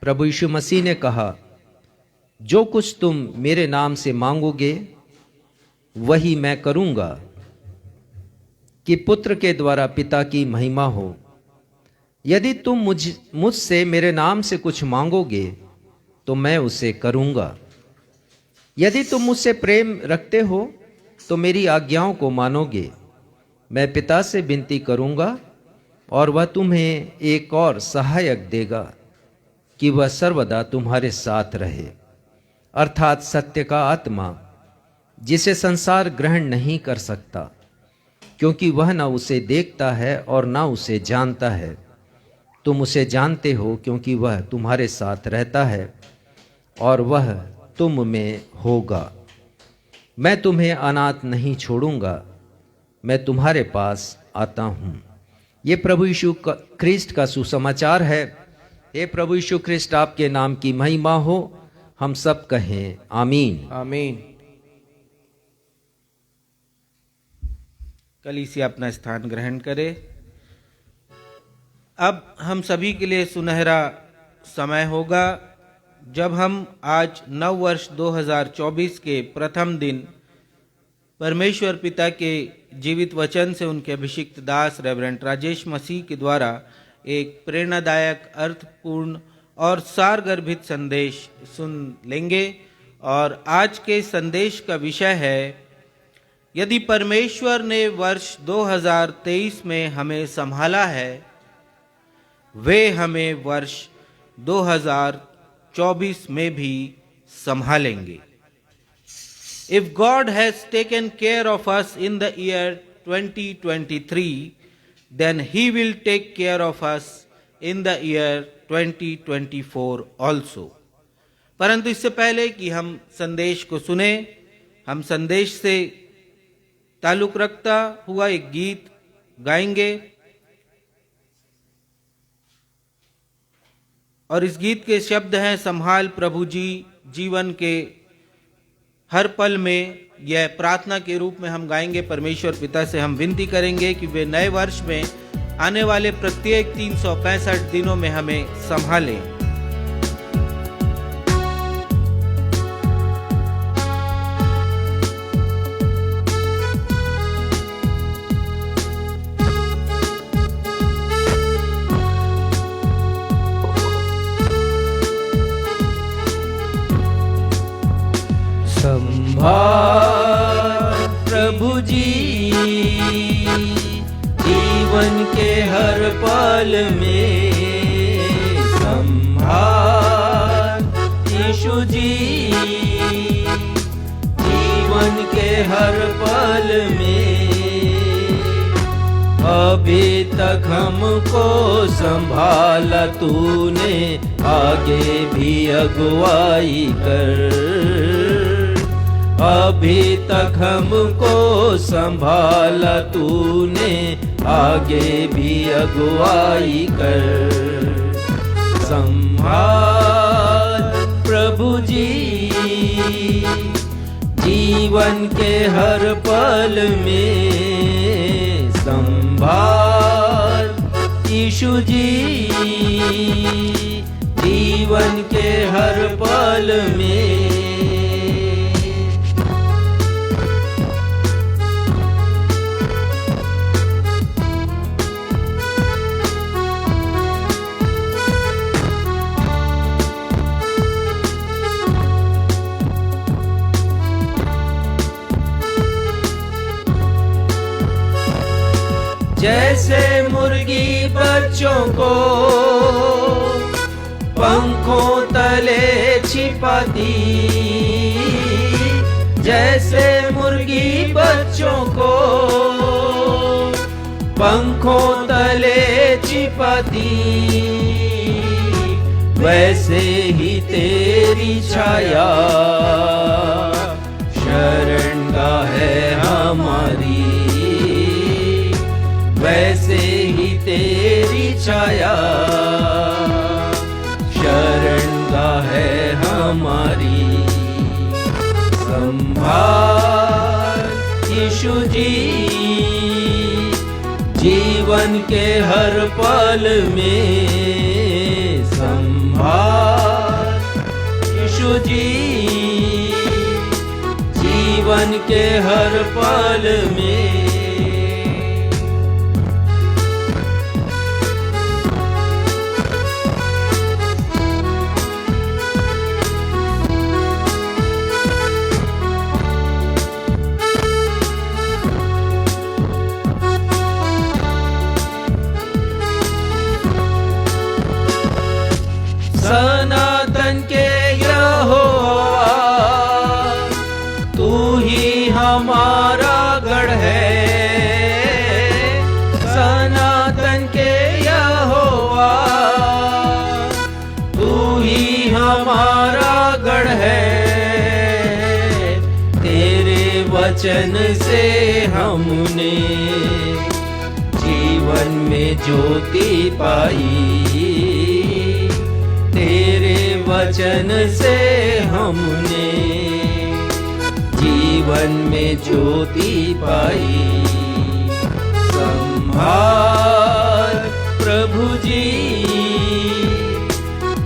प्रभु यीशु मसीह ने कहा, जो कुछ तुम मेरे नाम से मांगोगे वही मैं करूंगा, कि पुत्र के द्वारा पिता की महिमा हो। यदि तुम मुझसे मेरे नाम से कुछ मांगोगे तो मैं उसे करूंगा। यदि तुम मुझसे प्रेम रखते हो तो मेरी आज्ञाओं को मानोगे। मैं पिता से विनती करूंगा और वह तुम्हें एक और सहायक देगा कि वह सर्वदा तुम्हारे साथ रहे, अर्थात सत्य का आत्मा, जिसे संसार ग्रहण नहीं कर सकता, क्योंकि वह ना उसे देखता है और ना उसे जानता है। तुम उसे जानते हो क्योंकि वह तुम्हारे साथ रहता है और वह तुम में होगा। मैं तुम्हें अनाथ नहीं छोड़ूंगा, मैं तुम्हारे पास आता हूं। ये प्रभु यीशु ख्रिस्ट का सुसमाचार है। हे प्रभु यीशु ख्रिस्ट, आपके नाम की महिमा हो। हम सब कहें आमीन। आमीन। कलीसिया अपना स्थान ग्रहण करे। अब हम सभी के लिए सुनहरा समय होगा जब हम आज नव वर्ष 2024 के प्रथम दिन परमेश्वर पिता के जीवित वचन से उनके अभिषिक्त दास रेवरेंड राजेश मसीह के द्वारा एक प्रेरणादायक, अर्थपूर्ण और सारगर्भित संदेश सुन लेंगे। और आज के संदेश का विषय है, यदि परमेश्वर ने वर्ष 2023 में हमें संभाला है, वे हमें वर्ष 2024 में भी संभालेंगे। If God has taken care of us in the year 2023, then He will take care of us in the year 2024 also. परंतु इससे पहले कि हम संदेश को सुने, हम संदेश से ताल्लुक रखता हुआ एक गीत गाएंगे। और इस गीत के शब्द हैं, संभाल प्रभु जी जीवन के हर पल में यह प्रार्थना के रूप में हम गाएंगे। परमेश्वर पिता से हम विनती करेंगे कि वे नए वर्ष में आने वाले प्रत्येक 365 दिनों में हमें संभालें। संभाल प्रभु जी जीवन के हर पल में, संभाल यीशु जी जीवन के हर पल में। अभी तक हमको संभाला तूने, आगे भी अगुवाई कर। अभी तक हमको संभाला तूने, आगे भी अगुवाई कर। संभाल प्रभु जी जीवन के हर पल में, संभाल यीशु जी जीवन के हर पल में। जैसे मुर्गी बच्चों को पंखों तले छिपाती, जैसे मुर्गी बच्चों को पंखों तले छिपाती, वैसे ही तेरी छाया शरण गाह है हमारी। वैसे ही तेरी छाया शरण गाह है हमारी। संभाल यीशु जी जीवन के हर पल में, संभाल यीशु जी जीवन के हर पल में। सनातन के यहोवा तू ही हमारा गढ़ है। सनातन के यहोवा तू ही हमारा गढ़ है। तेरे वचन से हमने जीवन में ज्योति पाई। तेरे वचन से हमने जीवन में ज्योति पाई। संभाल प्रभु जी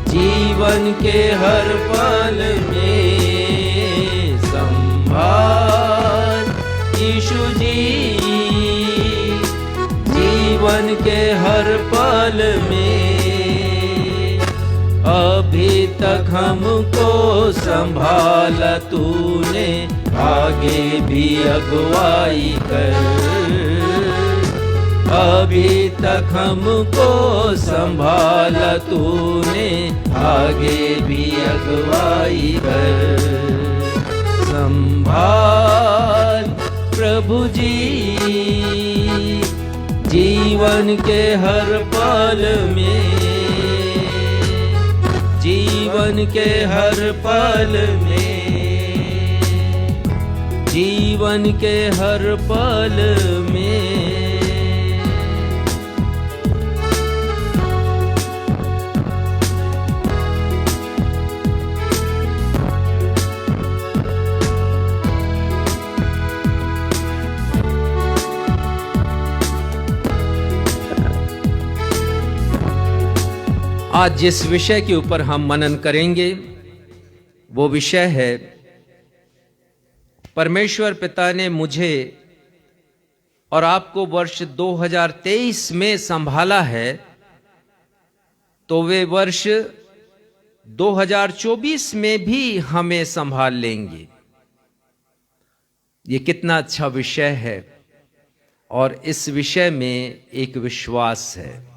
जीवन के हर पल में, संभाल यीशु जी जीवन के हर पल में। अभी तक हमको संभाला तूने, आगे भी अगुवाई कर। अभी तक हमको संभाला तूने, आगे भी अगुवाई कर। संभाल प्रभु जी जीवन के हर पल में, जीवन के हर पल में, जीवन के हर पल में। आज जिस विषय के ऊपर हम मनन करेंगे वो विषय है, परमेश्वर पिता ने मुझे और आपको वर्ष 2023 में संभाला है, तो वे वर्ष 2024 में भी हमें संभाल लेंगे। ये कितना अच्छा विषय है और इस विषय में एक विश्वास है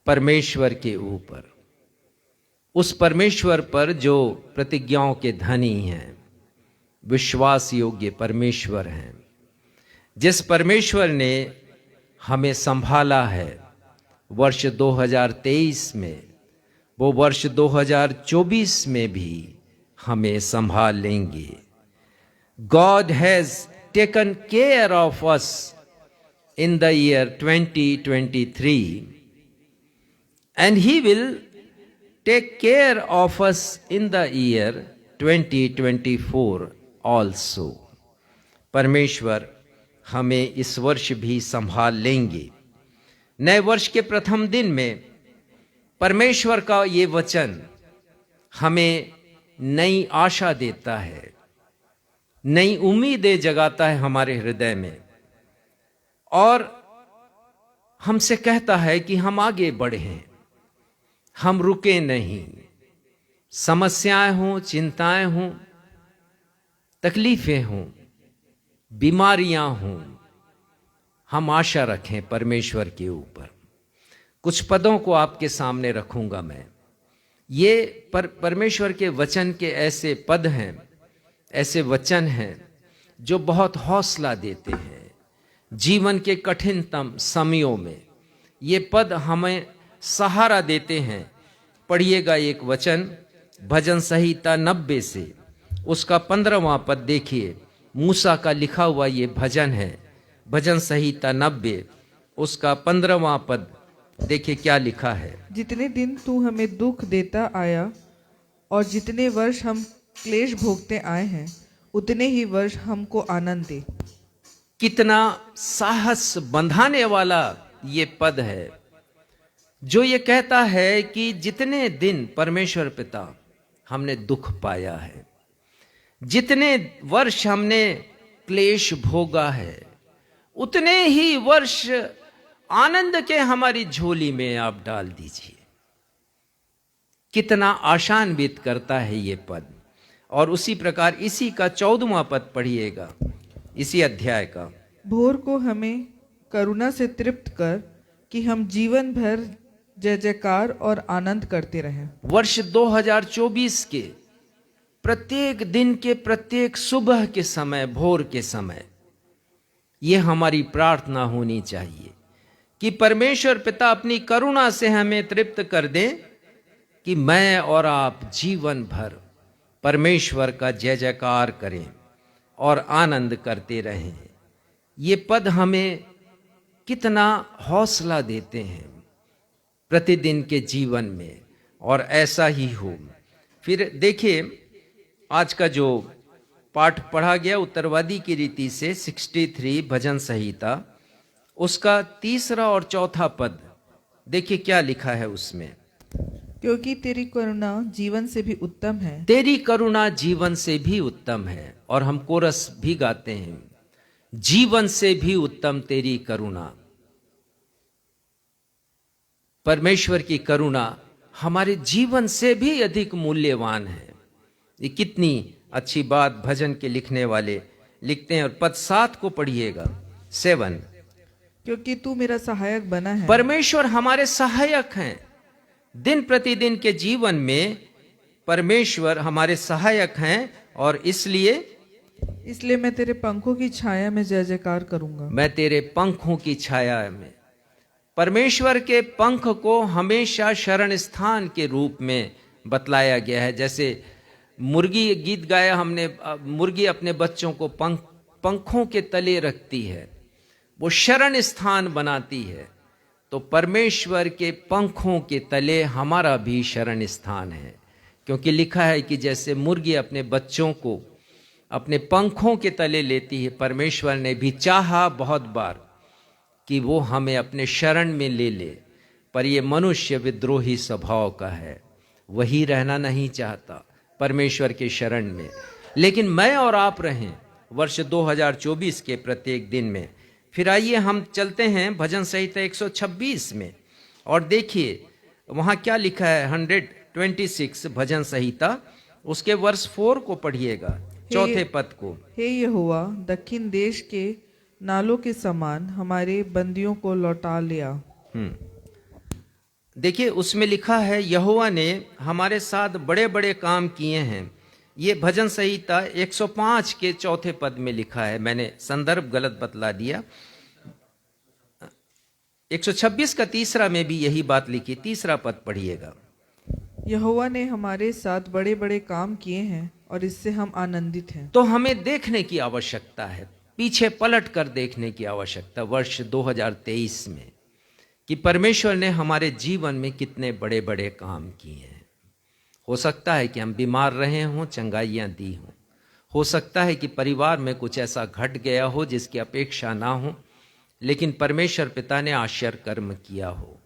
परमेश्वर के ऊपर, उस परमेश्वर पर जो प्रतिज्ञाओं के धनी हैं, विश्वास योग्य परमेश्वर हैं, जिस परमेश्वर ने हमें संभाला है वर्ष 2023 में, वो वर्ष 2024 में भी हमें संभाल लेंगे। God has taken care of us in the year 2023 and He will take care of us in the year 2024 also. परमेश्वर हमें इस वर्ष भी संभाल लेंगे। नए वर्ष के प्रथम दिन में परमेश्वर का ये वचन हमें नई आशा देता है, नई उम्मीदें जगाता है हमारे हृदय में, और हमसे कहता है कि हम आगे बढ़ें, हम रुके नहीं। समस्याएं हों, चिंताएं हों, तकलीफें हों, बीमारियां हों, हम आशा रखें परमेश्वर के ऊपर। कुछ पदों को आपके सामने रखूंगा मैं। ये परमेश्वर के वचन के ऐसे पद हैं, ऐसे वचन हैं जो बहुत हौसला देते हैं जीवन के कठिनतम समयों में। ये पद हमें सहारा देते हैं। पढ़िएगा एक वचन भजन संहिता 90 से, उसका 15वां पद देखिए। मूसा का लिखा हुआ ये भजन है, भजन संहिता 90 उसका 15वां पद देखिए क्या लिखा है। जितने दिन तू हमें दुख देता आया और जितने वर्ष हम क्लेश भोगते आए हैं, उतने ही वर्ष हमको आनंद दे। कितना साहस बंधाने वाला ये पद है, जो ये कहता है कि जितने दिन परमेश्वर पिता हमने दुख पाया है, जितने वर्ष हमने क्लेश भोगा है, उतने ही वर्ष आनंद के हमारी झोली में आप डाल दीजिए। कितना आशान्वित करता है ये पद। और उसी प्रकार इसी का 14वां पद पढ़िएगा, इसी अध्याय का। भोर को हमें करुणा से तृप्त कर कि हम जीवन भर जय जयकार और आनंद करते रहें। वर्ष 2024 के प्रत्येक दिन के प्रत्येक सुबह के समय, भोर के समय, ये हमारी प्रार्थना होनी चाहिए कि परमेश्वर पिता अपनी करुणा से हमें तृप्त कर दें कि मैं और आप जीवन भर परमेश्वर का जय जयकार करें और आनंद करते रहें। ये पद हमें कितना हौसला देते हैं प्रतिदिन के जीवन में, और ऐसा ही हो। फिर देखिए आज का जो पाठ पढ़ा गया उत्तरवादी की रीति से 63 भजन संहिता, उसका 3 और 4 पद देखिए क्या लिखा है उसमें। क्योंकि तेरी करुणा जीवन से भी उत्तम है। तेरी करुणा जीवन से भी उत्तम है। और हम कोरस भी गाते हैं, जीवन से भी उत्तम तेरी करुणा। परमेश्वर की करुणा हमारे जीवन से भी अधिक मूल्यवान है। ये कितनी अच्छी बात भजन के लिखने वाले लिखते हैं। और पद 7 को पढ़िएगा, 7। क्योंकि तू मेरा सहायक बना है। परमेश्वर हमारे सहायक हैं। दिन प्रतिदिन के जीवन में परमेश्वर हमारे सहायक हैं, और इसलिए मैं तेरे पंखों की छाया में जय जयकार करूंगा। मैं तेरे पंखों की छाया में। परमेश्वर के पंख को हमेशा शरण स्थान के रूप में बतलाया गया है। जैसे मुर्गी गीत गाया हमने, मुर्गी अपने बच्चों को पंखों के तले रखती है, वो शरण स्थान बनाती है। तो परमेश्वर के पंखों के तले हमारा भी शरण स्थान है, क्योंकि लिखा है कि जैसे मुर्गी अपने बच्चों को अपने पंखों के तले लेती है, परमेश्वर ने भी चाहा बहुत बार कि वो हमें अपने शरण में ले ले। पर ये मनुष्य विद्रोही स्वभाव का है, वही रहना नहीं चाहता परमेश्वर के शरण में। लेकिन मैं और आप रहें वर्ष 2024 के प्रत्येक दिन में। फिर आइए हम चलते हैं भजन संहिता 126 में और देखिए वहाँ क्या लिखा है। 126 भजन संहिता, उसके वर्ष 4 को पढ़िएगा, चौथे पद को। हे यहोवा, दक्षिण देश के नालों के समान हमारे बंदियों को लौटा लिया। देखिए उसमें लिखा है यहोवा ने हमारे साथ बड़े बड़े काम किए हैं। ये भजन संहिता 105 के चौथे पद में लिखा है, मैंने संदर्भ गलत बतला दिया। 126 का तीसरा में भी यही बात लिखी, तीसरा पद पढ़िएगा। यहोवा ने हमारे साथ बड़े बड़े काम किए हैं और इससे हम आनंदित हैं। तो हमें देखने की आवश्यकता है, पीछे पलट कर देखने की आवश्यकता वर्ष 2023 में कि परमेश्वर ने हमारे जीवन में कितने बड़े बड़े काम किए हैं। हो सकता है कि हम बीमार रहे हों, चंगाइयाँ दी हों, हो सकता है कि परिवार में कुछ ऐसा घट गया हो जिसकी अपेक्षा ना हो, लेकिन परमेश्वर पिता ने आश्चर्य कर्म किया हो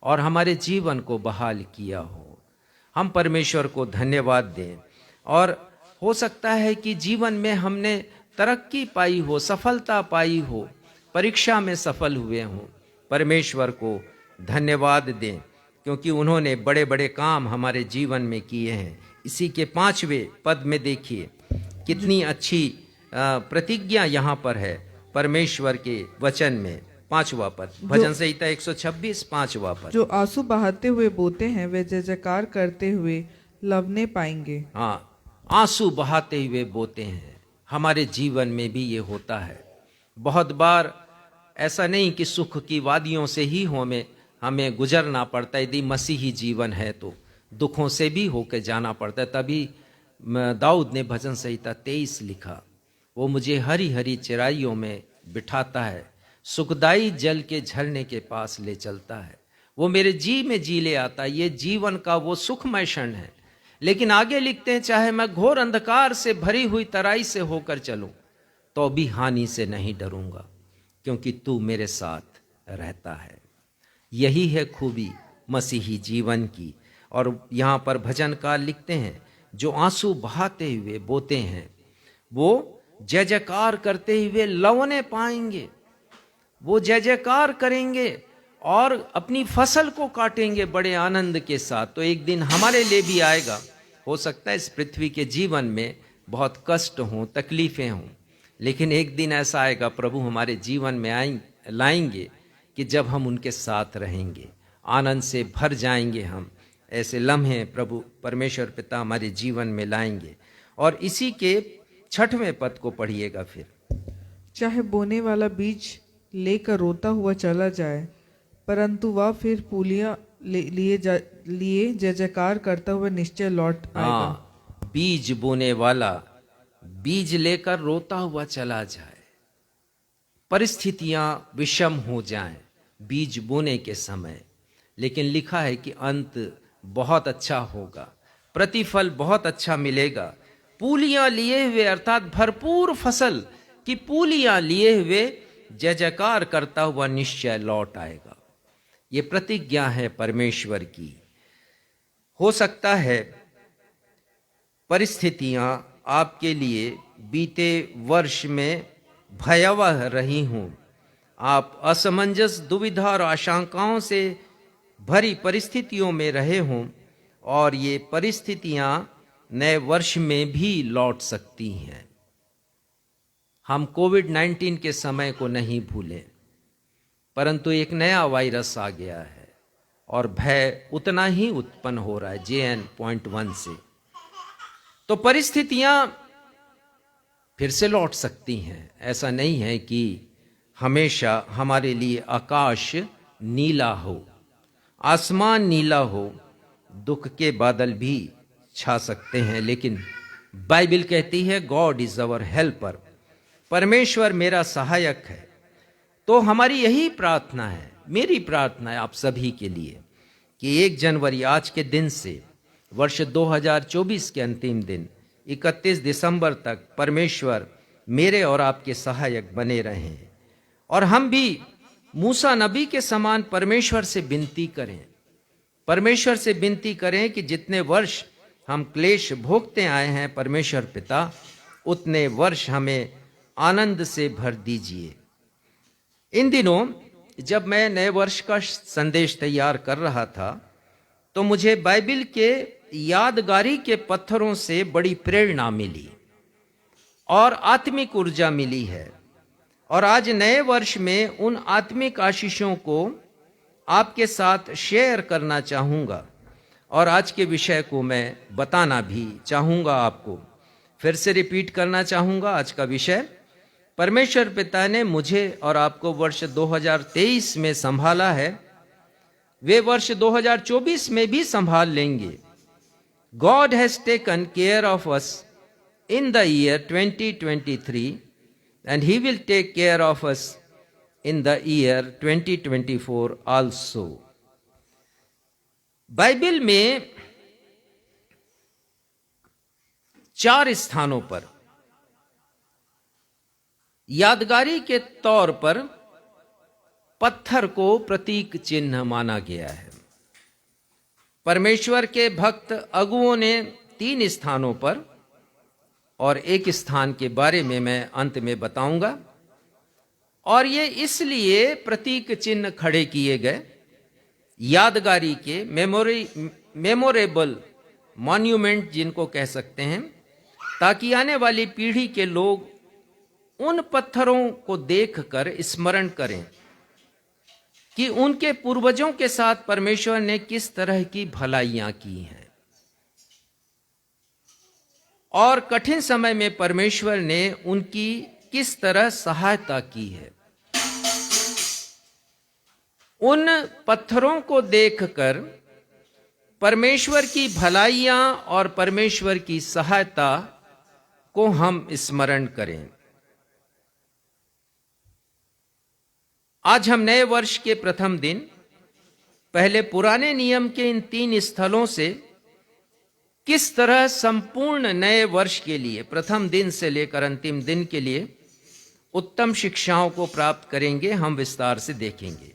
और हमारे जीवन को बहाल किया हो। हम परमेश्वर को धन्यवाद दें। और हो सकता है कि जीवन में हमने तरक्की पाई हो, सफलता पाई हो, परीक्षा में सफल हुए हों, परमेश्वर को धन्यवाद दें क्योंकि उन्होंने बड़े बड़े काम हमारे जीवन में किए हैं। इसी के 5वें पद में देखिए कितनी अच्छी प्रतिज्ञा यहाँ पर है परमेश्वर के वचन में। 5वां पद, भजन संहिता 126 5वां पद। जो आंसू बहाते हुए बोते हैं वे जय जयकार करते हुए लवने पाएंगे। हाँ, आंसू बहाते हुए बोते हैं। हमारे जीवन में भी ये होता है। बहुत बार ऐसा नहीं कि सुख की वादियों से ही हमें गुजरना पड़ता है। यदि मसीही जीवन है तो दुखों से भी होकर जाना पड़ता है। तभी दाऊद ने भजन संहिता 23 लिखा, वो मुझे हरी हरी चराइयों में बिठाता है, सुखदाई जल के झरने के पास ले चलता है, वो मेरे जी में जी ले आता है। ये जीवन का वो सुखमय क्षण है। लेकिन आगे लिखते हैं, चाहे मैं घोर अंधकार से भरी हुई तराई से होकर चलूं तो भी हानि से नहीं डरूंगा क्योंकि तू मेरे साथ रहता है। यही है खूबी मसीही जीवन की। और यहाँ पर भजनकार लिखते हैं, जो आंसू बहाते हुए बोते हैं वो जय जयकार करते हुए लवने पाएंगे। वो जय जयकार करेंगे और अपनी फसल को काटेंगे बड़े आनंद के साथ। तो एक दिन हमारे लिए भी आएगा। हो सकता है इस पृथ्वी के जीवन में बहुत कष्ट हों, तकलीफें हों, लेकिन एक दिन ऐसा आएगा प्रभु हमारे जीवन में लाएंगे कि जब हम उनके साथ रहेंगे, आनंद से भर जाएंगे। हम ऐसे लम्हे प्रभु परमेश्वर पिता हमारे जीवन में लाएंगे। और इसी के 6वें पद को पढ़िएगा फिर। चाहे बोने वाला बीज लेकर रोता हुआ चला जाए, परंतु वह फिर पूलियां लिए जय जयकार करता हुआ निश्चय लौट आएगा। बीज बोने वाला बीज लेकर रोता हुआ चला जाए, परिस्थितियां विषम हो जाएं बीज बोने के समय, लेकिन लिखा है कि अंत बहुत अच्छा होगा, प्रतिफल बहुत अच्छा मिलेगा। पूलियां लिए हुए अर्थात भरपूर फसल की पूलियां लिए हुए जय जयकार करता हुआ निश्चय लौट आएगा। ये प्रतिज्ञा है परमेश्वर की। हो सकता है परिस्थितियां आपके लिए बीते वर्ष में भयावह रही हों, आप असमंजस, दुविधा और आशंकाओं से भरी परिस्थितियों में रहे हों, और ये परिस्थितियां नए वर्ष में भी लौट सकती हैं। हम कोविड-19 के समय को नहीं भूलें, परंतु एक नया वायरस आ गया है और भय उतना ही उत्पन्न हो रहा है JN.1 से। तो परिस्थितियां फिर से लौट सकती हैं। ऐसा नहीं है कि हमेशा हमारे लिए आकाश नीला हो, आसमान नीला हो, दुख के बादल भी छा सकते हैं, लेकिन बाइबल कहती है गॉड इज अवर हेल्पर, परमेश्वर मेरा सहायक है। तो हमारी यही प्रार्थना है, मेरी प्रार्थना है आप सभी के लिए कि 1 जनवरी आज के दिन से वर्ष 2024 के अंतिम दिन 31 दिसंबर तक परमेश्वर मेरे और आपके सहायक बने रहें, और हम भी मूसा नबी के समान परमेश्वर से विनती करें, परमेश्वर से विनती करें कि जितने वर्ष हम क्लेश भोगते आए हैं परमेश्वर पिता, उतने वर्ष हमें आनंद से भर दीजिए। इन दिनों जब मैं नए वर्ष का संदेश तैयार कर रहा था तो मुझे बाइबल के यादगारी के पत्थरों से बड़ी प्रेरणा मिली और आत्मिक ऊर्जा मिली है। और आज नए वर्ष में उन आत्मिक आशीषों को आपके साथ शेयर करना चाहूँगा और आज के विषय को मैं बताना भी चाहूँगा। आपको फिर से रिपीट करना चाहूँगा। आज का विषय परमेश्वर पिता ने मुझे और आपको वर्ष 2023 में संभाला है, वे वर्ष 2024 में भी संभाल लेंगे। God has taken care of us in the year 2023 and He will take care of us in the year 2024 also. Bible में 4 स्थानों पर यादगारी के तौर पर पत्थर को प्रतीक चिन्ह माना गया है। परमेश्वर के भक्त अगुओं ने 3 स्थानों पर और 1 स्थान के बारे में मैं अंत में बताऊंगा। और ये इसलिए प्रतीक चिन्ह खड़े किए गए, यादगारी के मेमोरेबल मॉन्यूमेंट जिनको कह सकते हैं, ताकि आने वाली पीढ़ी के लोग उन पत्थरों को देखकर स्मरण करें कि उनके पूर्वजों के साथ परमेश्वर ने किस तरह की भलाइयां की हैं और कठिन समय में परमेश्वर ने उनकी किस तरह सहायता की है। उन पत्थरों को देखकर परमेश्वर की भलाइयां और परमेश्वर की सहायता को हम स्मरण करें। आज हम नए वर्ष के प्रथम दिन पहले पुराने नियम के इन 3 स्थलों से किस तरह संपूर्ण नए वर्ष के लिए प्रथम दिन से लेकर अंतिम दिन के लिए उत्तम शिक्षाओं को प्राप्त करेंगे, हम विस्तार से देखेंगे।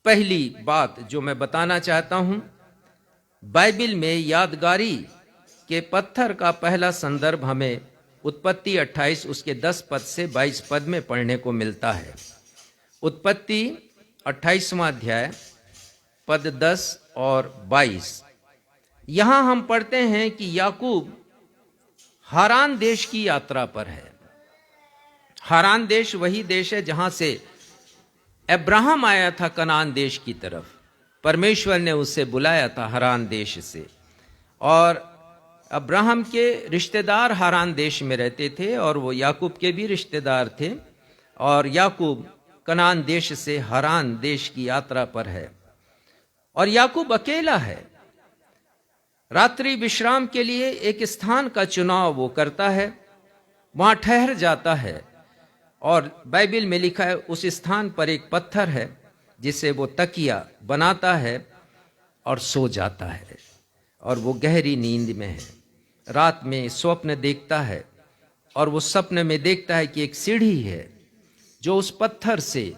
पहली बात जो मैं बताना चाहता हूं, बाइबल में यादगारी के पत्थर का पहला संदर्भ हमें उत्पत्ति 28 उसके 10 पद से 22 पद में पढ़ने को मिलता है। उत्पत्ति 28वां अध्याय पद 10 और 22। यहां हम पढ़ते हैं कि याकूब हारान देश की यात्रा पर है। हारान देश वही देश है जहां से अब्राहम आया था कनान देश की तरफ। परमेश्वर ने उसे बुलाया था हारान देश से, और अब्राहम के रिश्तेदार हारान देश में रहते थे और वो याकूब के भी रिश्तेदार थे। और याकूब कनान देश से हारान देश की यात्रा पर है और याकूब अकेला है। रात्रि विश्राम के लिए एक स्थान का चुनाव वो करता है, वहां ठहर जाता है और बाइबल में लिखा है उस स्थान पर एक पत्थर है जिसे वो तकिया बनाता है और सो जाता है और वो गहरी नींद में है। रात में स्वप्न देखता है और वो सपने में देखता है कि एक सीढ़ी है जो उस पत्थर से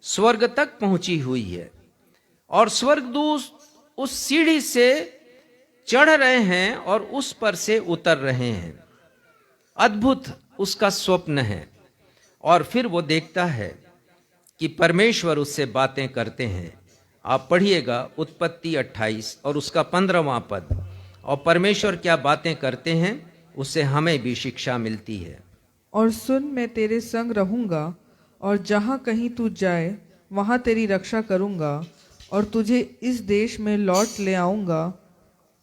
स्वर्ग तक पहुंची हुई है और स्वर्गदूत उस सीढ़ी से चढ़ रहे हैं और उस पर से उतर रहे हैं। अद्भुत उसका स्वप्न है। और फिर वो देखता है कि परमेश्वर उससे बातें करते हैं। आप पढ़िएगा उत्पत्ति 28 और उसका 15वां पद, और परमेश्वर क्या बातें करते हैं उससे हमें भी शिक्षा मिलती है। और सुन, मैं तेरे संग रहूंगा और जहाँ कहीं तू जाए वहाँ तेरी रक्षा करूंगा और तुझे इस देश में लौट ले आऊंगा।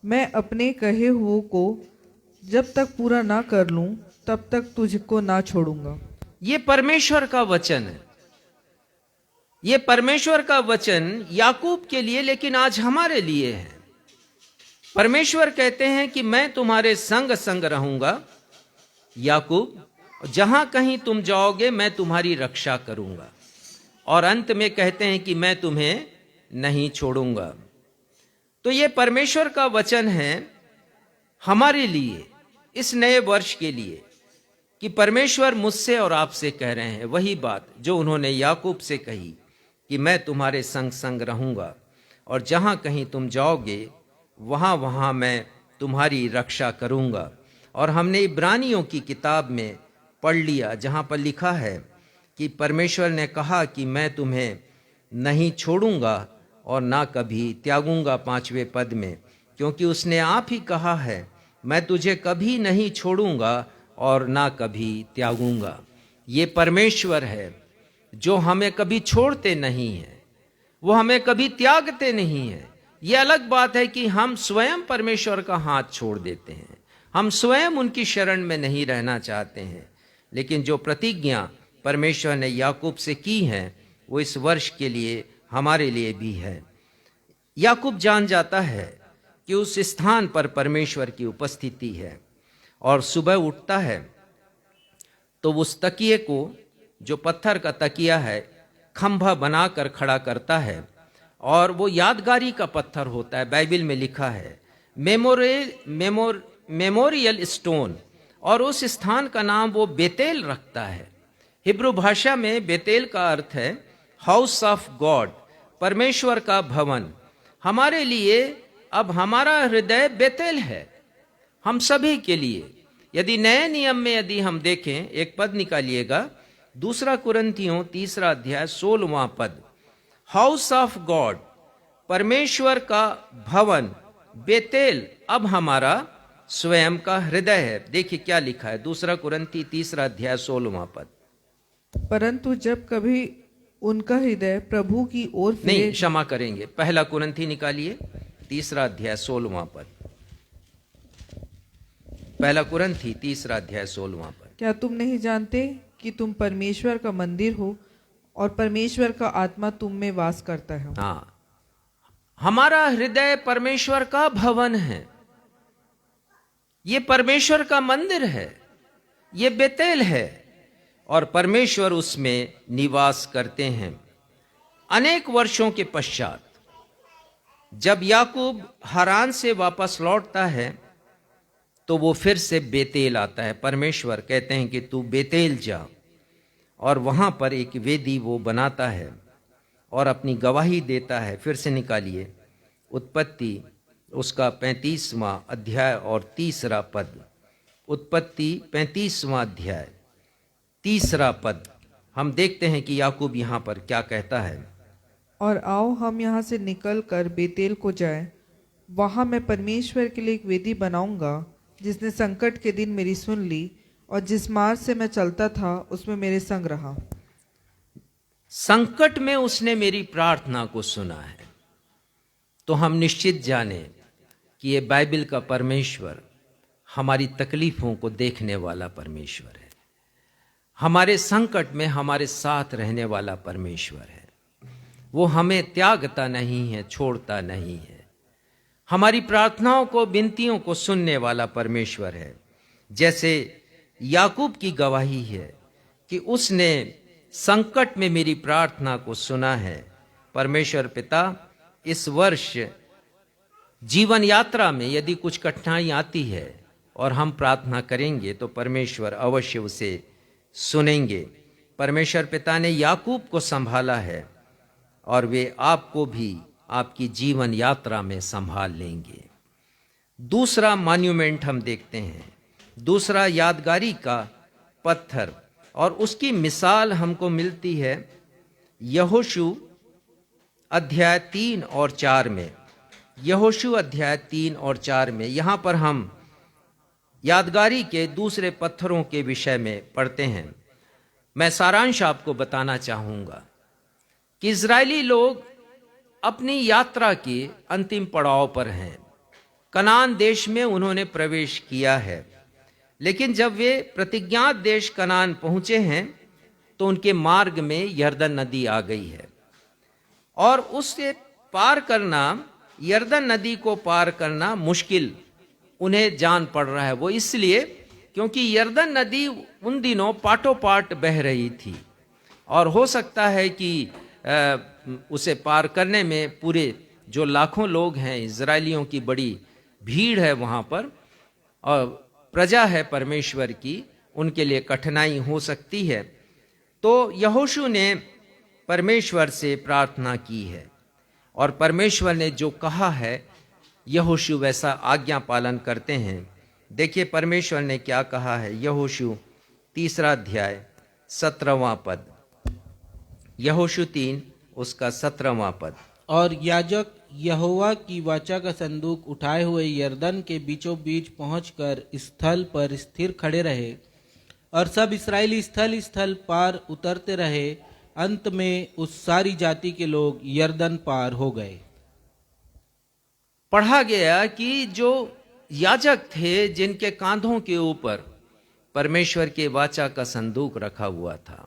मैं अपने कहे हुओं को जब तक पूरा ना कर लूं तब तक तुझको ना छोड़ूंगा। ये परमेश्वर का वचन है। ये परमेश्वर का वचन याकूब के लिए, लेकिन आज हमारे लिए है। परमेश्वर कहते हैं कि मैं तुम्हारे संग संग रहूंगा याकूब, जहां कहीं तुम जाओगे मैं तुम्हारी रक्षा करूंगा। और अंत में कहते हैं कि मैं तुम्हें नहीं छोड़ूंगा। तो ये परमेश्वर का वचन है हमारे लिए, इस नए वर्ष के लिए, कि परमेश्वर मुझसे और आपसे कह रहे हैं वही बात जो उन्होंने याकूब से कही कि मैं तुम्हारे संग संग रहूँगा और जहाँ कहीं तुम जाओगे वहाँ वहाँ मैं तुम्हारी रक्षा करूँगा। और हमने इब्रानियों की किताब में पढ़ लिया जहाँ पर लिखा है कि परमेश्वर ने कहा कि मैं तुम्हें नहीं छोड़ूंगा और ना कभी त्यागूंगा 5वें पद में, क्योंकि उसने आप ही कहा है मैं तुझे कभी नहीं छोड़ूंगा और ना कभी त्यागूंगा। ये परमेश्वर है जो हमें कभी छोड़ते नहीं हैं, वो हमें कभी त्यागते नहीं हैं। ये अलग बात है कि हम स्वयं परमेश्वर का हाथ छोड़ देते हैं, हम स्वयं उनकी शरण में नहीं रहना चाहते हैं। लेकिन जो प्रतिज्ञा परमेश्वर ने याकूब से की है वो इस वर्ष के लिए हमारे लिए भी है। याकूब जान जाता है कि उस स्थान पर परमेश्वर की उपस्थिति है और सुबह उठता है तो उस तकिए को, जो पत्थर का तकिया है, खंभा बनाकर खड़ा करता है और वो यादगारी का पत्थर होता है। बाइबल में लिखा है मेमोरियल स्टोन, और उस स्थान का नाम वो बेतेल रखता है। हिब्रू भाषा में बेतेल का अर्थ है हाउस ऑफ गॉड, परमेश्वर का भवन। हमारे लिए अब हमारा हृदय बेतेल है, हम सभी के लिए। यदि नए नियम में यदि हम देखें, एक पद निकालिएगा, 2 कुरिन्थियों 3 अध्याय 16वां पद, हाउस ऑफ गॉड, परमेश्वर का भवन बेतेल अब हमारा स्वयं का हृदय है। देखिए क्या लिखा है, 2 कुरिन्थी 3 अध्याय 16वां पद। परंतु जब कभी उनका हृदय प्रभु की ओर नहीं, क्षमा करेंगे, 1 कुरिन्थी निकालिए 3 अध्याय 16वां पद। 1 कुरिन्थी 3 अध्याय 16वां पद। क्या तुम नहीं जानते कि तुम परमेश्वर का मंदिर हो और परमेश्वर का आत्मा तुम में वास करता है? हाँ, हमारा हृदय परमेश्वर का भवन है, ये परमेश्वर का मंदिर है, ये बेतेल है और परमेश्वर उसमें निवास करते हैं। अनेक वर्षों के पश्चात जब याकूब हारान से वापस लौटता है तो वो फिर से बेतेल आता है। परमेश्वर कहते हैं कि तू बेतेल जा, और वहां पर एक वेदी वो बनाता है और अपनी गवाही देता है। फिर से निकालिए उत्पत्ति उसका 35वां अध्याय और 3 पद। उत्पत्ति 35वां अध्याय 3 पद। हम देखते हैं कि याकूब यहाँ पर क्या कहता है। और आओ हम यहाँ से निकल कर बेतेल को जाएं, वहाँ मैं परमेश्वर के लिए एक वेदी बनाऊंगा, जिसने संकट के दिन मेरी सुन ली और जिस मार्ग से मैं चलता था उसमें मेरे संग रहा। संकट में उसने मेरी प्रार्थना को सुना है। तो हम निश्चित जाने कि ये बाइबल का परमेश्वर हमारी तकलीफों को देखने वाला परमेश्वर है, हमारे संकट में हमारे साथ रहने वाला परमेश्वर है। वो हमें त्यागता नहीं है, छोड़ता नहीं है, हमारी प्रार्थनाओं को, विनतियों को सुनने वाला परमेश्वर है। जैसे याकूब की गवाही है कि उसने संकट में मेरी प्रार्थना को सुना है। परमेश्वर पिता इस वर्ष जीवन यात्रा में यदि कुछ कठिनाई आती है और हम प्रार्थना करेंगे तो परमेश्वर अवश्य उसे सुनेंगे। परमेश्वर पिता ने याकूब को संभाला है और वे आपको भी आपकी जीवन यात्रा में संभाल लेंगे। दूसरा मॉन्यूमेंट हम देखते हैं, दूसरा यादगारी का पत्थर, और उसकी मिसाल हमको मिलती है यहोशू अध्याय 3 और 4 में। यहोशू अध्याय 3 और 4 में यहाँ पर हम यादगारी के दूसरे पत्थरों के विषय में पढ़ते हैं। मैं सारांश आपको बताना चाहूँगा कि इजरायली लोग अपनी यात्रा के अंतिम पड़ाव पर हैं। कनान देश में उन्होंने प्रवेश किया है, लेकिन जब वे प्रतिज्ञात देश कनान पहुंचे हैं तो उनके मार्ग में यरदन नदी आ गई है और उससे पार करना, यरदन नदी को पार करना मुश्किल उन्हें जान पड़ रहा है। वो इसलिए क्योंकि यरदन नदी उन दिनों पाटो पाट बह रही थी और हो सकता है कि उसे पार करने में पूरे जो लाखों लोग हैं, इजरायलियों की बड़ी भीड़ है वहाँ पर और प्रजा है परमेश्वर की, उनके लिए कठिनाई हो सकती है। तो यहोशू ने परमेश्वर से प्रार्थना की है और परमेश्वर ने जो कहा है यहोशू वैसा आज्ञा पालन करते हैं। देखिए परमेश्वर ने क्या कहा है। यहोशू 3 अध्याय 17वां पद, यहोशू 3 उसका 17वां पद। और याजक यहोवा की वाचा का संदूक उठाए हुए यरदन के बीचों बीच पहुंचकर स्थल पर स्थिर खड़े रहे और सब इस्राएली स्थल स्थल पार उतरते रहे। अंत में उस सारी जाति के लोग यरदन पार हो गए। पढ़ा गया कि जो याजक थे जिनके कांधों के ऊपर परमेश्वर के वाचा का संदूक रखा हुआ था,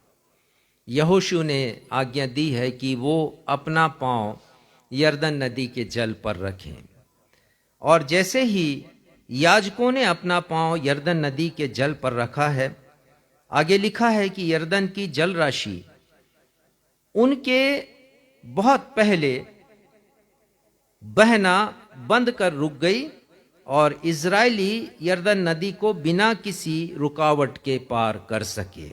यहोशू ने आज्ञा दी है कि वो अपना पांव यरदन नदी के जल पर रखें। और जैसे ही याजकों ने अपना पांव यरदन नदी के जल पर रखा है, आगे लिखा है कि यरदन की जल राशि उनके बहुत पहले बहना बंद कर रुक गई और इजरायली यरदन नदी को बिना किसी रुकावट के पार कर सके।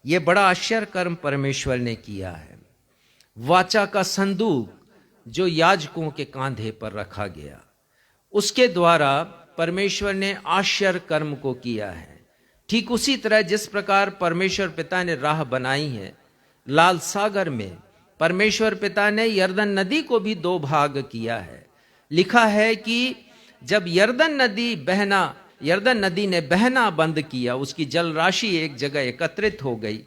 ये बड़ा आश्चर्य कर्म परमेश्वर ने किया है। वाचा का संदूक जो याजकों के कांधे पर रखा गया, उसके द्वारा परमेश्वर ने आश्चर्य कर्म को किया है। ठीक उसी तरह जिस प्रकार परमेश्वर पिता ने राह बनाई है लाल सागर में, परमेश्वर पिता ने यरदन नदी को भी 2 भाग किया है। लिखा है कि जब यरदन नदी ने बहना बंद किया, उसकी जल राशि एक जगह एकत्रित हो गई,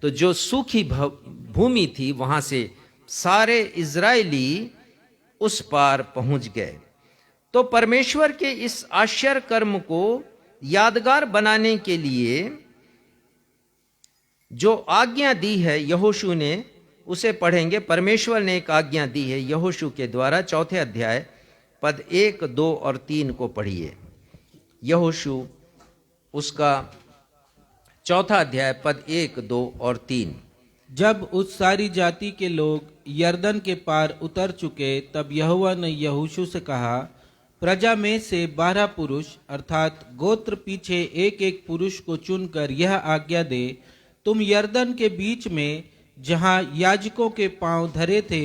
तो जो सूखी भूमि थी वहां से सारे इजरायली उस पार पहुंच गए। तो परमेश्वर के इस आश्चर्य कर्म को यादगार बनाने के लिए जो आज्ञा दी है यहोशू ने, उसे पढ़ेंगे। परमेश्वर ने एक आज्ञा दी है यहोशू के द्वारा। 4 अध्याय पद 1, 2 और 3 को पढ़िए। यहोशू उसका 4 अध्याय पद 1, 2 और 3। जब उस सारी जाति के लोग यरदन के पार उतर चुके, तब यहोवा ने यहोशू से कहा, प्रजा में से 12 पुरुष अर्थात गोत्र पीछे एक एक पुरुष को चुनकर यह आज्ञा दे, तुम यरदन के बीच में जहां याजकों के पांव धरे थे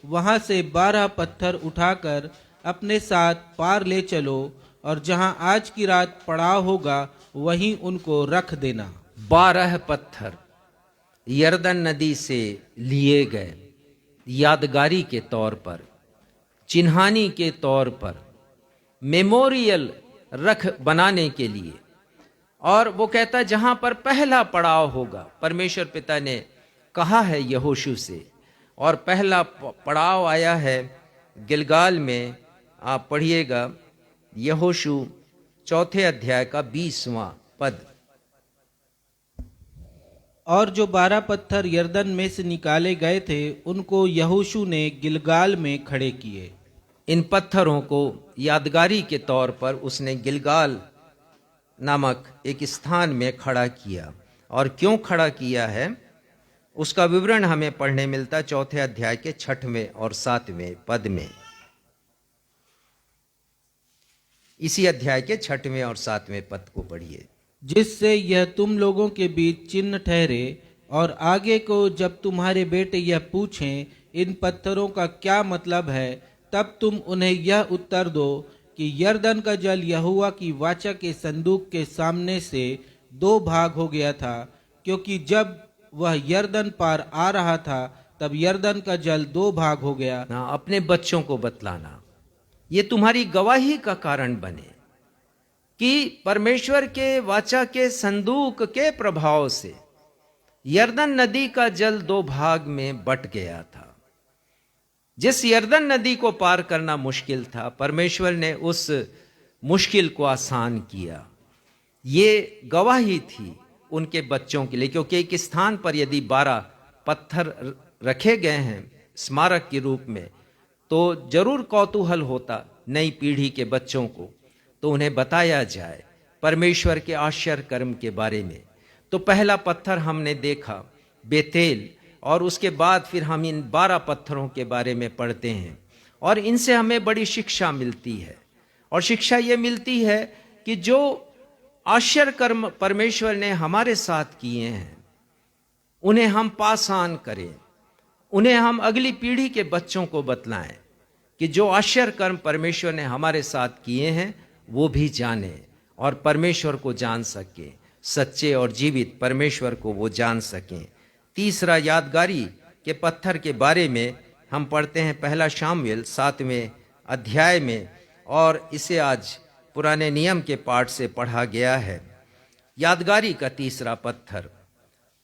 वहां से 12 पत्थर उठाकर अपने साथ पार ले चलो और जहां आज की रात पड़ाव होगा वहीं उनको रख देना। 12 पत्थर यरदन नदी से लिए गए यादगारी के तौर पर, चिन्हानी के तौर पर, मेमोरियल रख बनाने के लिए। और वो कहता जहां पर पहला पड़ाव होगा, परमेश्वर पिता ने कहा है यहोशू से, और पहला पड़ाव आया है गिलगाल में। आप पढ़िएगा यहोशू 4 अध्याय का 20वां पद। और जो 12 पत्थर यरदन में से निकाले गए थे उनको यहोशू ने गिलगाल में खड़े किए। इन पत्थरों को यादगारी के तौर पर उसने गिलगाल नामक एक स्थान में खड़ा किया। और क्यों खड़ा किया है उसका विवरण हमें पढ़ने मिलता 4 अध्याय के 6वें और 7वें पद में। इसी अध्याय के 6वें और 7वें पद को पढ़िए। जिससे यह तुम लोगों के बीच चिन्ह ठहरे, और आगे को जब तुम्हारे बेटे यह पूछें इन पत्थरों का क्या मतलब है, तब तुम उन्हें यह उत्तर दो कि यरदन का जल यहोवा की वाचा के संदूक के सामने से 2 भाग हो गया था, क्योंकि जब वह यरदन पार आ रहा था तब यरदन का जल 2 भाग हो गया। अपने बच्चों को बतलाना, ये तुम्हारी गवाही का कारण बने कि परमेश्वर के वाचा के संदूक के प्रभाव से यरदन नदी का जल 2 भाग में बट गया था। जिस यरदन नदी को पार करना मुश्किल था, परमेश्वर ने उस मुश्किल को आसान किया। ये गवाही थी उनके बच्चों के लिए, क्योंकि एक स्थान पर यदि 12 पत्थर रखे गए हैं स्मारक के रूप में, तो जरूर कौतूहल होता नई पीढ़ी के बच्चों को, तो उन्हें बताया जाए परमेश्वर के आश्चर्य कर्म के बारे में। तो पहला पत्थर हमने देखा बेतेल, और उसके बाद फिर हम इन 12 पत्थरों के बारे में पढ़ते हैं और इनसे हमें बड़ी शिक्षा मिलती है। और शिक्षा ये मिलती है कि जो आश्चर्य कर्म परमेश्वर ने हमारे साथ किए हैं उन्हें हम पास आन करें, उन्हें हम अगली पीढ़ी के बच्चों को बतलाएं कि जो आश्चर्य कर्म परमेश्वर ने हमारे साथ किए हैं वो भी जाने और परमेश्वर को जान सके, सच्चे और जीवित परमेश्वर को वो जान सकें। तीसरा, यादगारी के पत्थर के बारे में हम पढ़ते हैं पहला शामुएल 7वें अध्याय में, और इसे आज पुराने नियम के पाठ से पढ़ा गया है। यादगारी का तीसरा पत्थर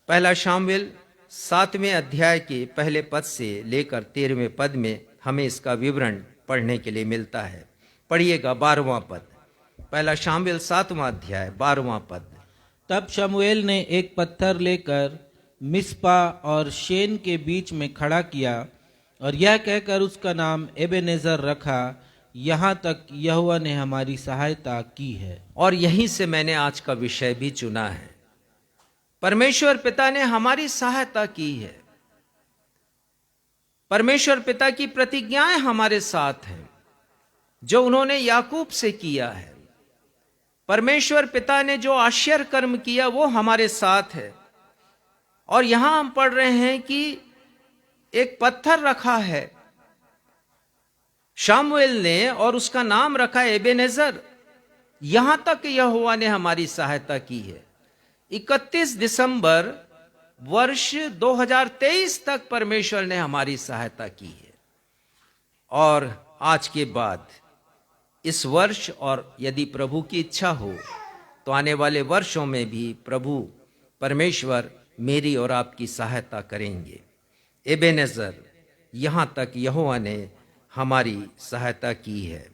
पहला शामुएल 7वें अध्याय के पहले पद से लेकर 13वें पद में हमें इसका विवरण पढ़ने के लिए मिलता है। पढ़िएगा 12वां पद, पहला शामुएल 7वां अध्याय 12वां पद। तब शमूएल ने एक पत्थर लेकर मिस्पा और शेन के बीच में खड़ा किया और यह कहकर उसका नाम एबेनेजर रखा, यहाँ तक यहोवा ने हमारी सहायता की है। और यहीं से मैंने आज का विषय भी चुना है। परमेश्वर पिता ने हमारी सहायता की है। परमेश्वर पिता की प्रतिज्ञाएं हमारे साथ हैं जो उन्होंने याकूब से किया है। परमेश्वर पिता ने जो आश्चर्य कर्म किया वो हमारे साथ है। और यहां हम पढ़ रहे हैं कि एक पत्थर रखा है शामुएल ने और उसका नाम रखा एबेनेजर। यहां तक यहोवा ने हमारी सहायता की है। 31 दिसंबर वर्ष 2023 तक परमेश्वर ने हमारी सहायता की है। और आज के बाद इस वर्ष और यदि प्रभु की इच्छा हो तो आने वाले वर्षों में भी प्रभु परमेश्वर मेरी और आपकी सहायता करेंगे। एबेनेजर, यहां तक यहोवा ने हमारी सहायता की है।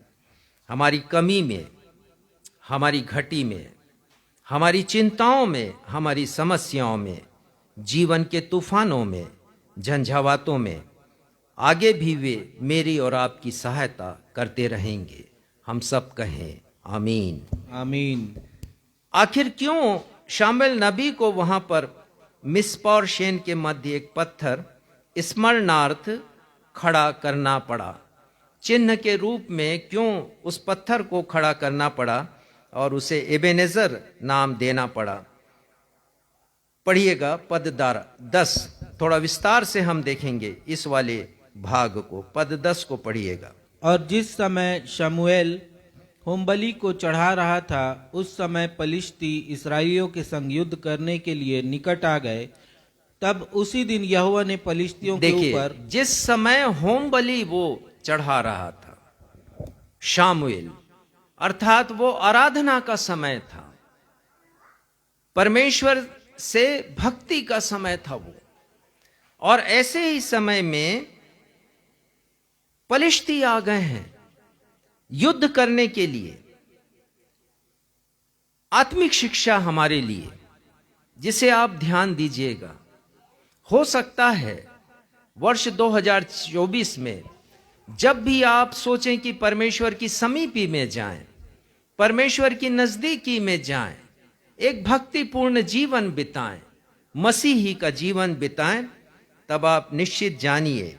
हमारी कमी में, हमारी घटी में, हमारी चिंताओं में, हमारी समस्याओं में, जीवन के तूफानों में, झंझावातों में आगे भी वे मेरी और आपकी सहायता करते रहेंगे। हम सब कहें आमीन आमीन। आखिर क्यों शामुएल नबी को वहां पर मिस्पा और शेन के मध्य एक पत्थर स्मरणार्थ खड़ा करना पड़ा? चिन्ह के रूप में क्यों उस पत्थर को खड़ा करना पड़ा और उसे एबेनेजर नाम देना पड़ा? पढ़िएगा पद 10, थोड़ा विस्तार से हम देखेंगे इस वाले भाग को। पद 10 को पढ़िएगा। और जिस समय शमूएल होमबलि को चढ़ा रहा था, उस समय पलिश्ती इस्राएलियों के संग युद्ध करने के लिए निकट आ गए। तब उसी दिन यहोवा ने पलिश्तियों के ऊपर, जिस समय होम बलि वो चढ़ा रहा था शामुएल, अर्थात वो आराधना का समय था, परमेश्वर से भक्ति का समय था वो। और ऐसे ही समय में पलिश्ती आ गए हैं युद्ध करने के लिए। आत्मिक शिक्षा हमारे लिए जिसे आप ध्यान दीजिएगा। हो सकता है वर्ष 2024 में जब भी आप सोचें कि परमेश्वर की समीपी में जाएं, परमेश्वर की नजदीकी में जाएं, एक भक्तिपूर्ण जीवन बिताएं, मसीही का जीवन बिताएं, तब आप निश्चित जानिए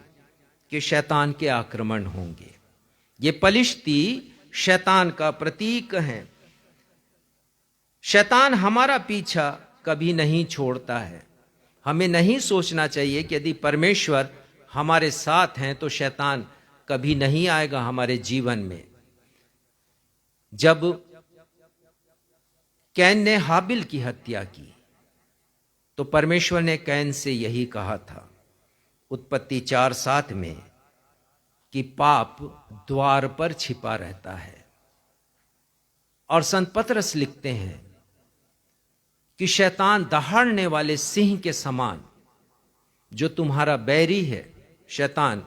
कि शैतान के आक्रमण होंगे। ये पलिश्ती शैतान का प्रतीक हैं। शैतान हमारा पीछा कभी नहीं छोड़ता है। हमें नहीं सोचना चाहिए कि यदि परमेश्वर हमारे साथ हैं तो शैतान कभी नहीं आएगा हमारे जीवन में। जब कैन ने हाबिल की हत्या की तो परमेश्वर ने कैन से यही कहा था उत्पत्ति 4:7 में कि पाप द्वार पर छिपा रहता है। और संत पतरस लिखते हैं कि शैतान दहाड़ने वाले सिंह के समान, जो तुम्हारा बैरी है शैतान,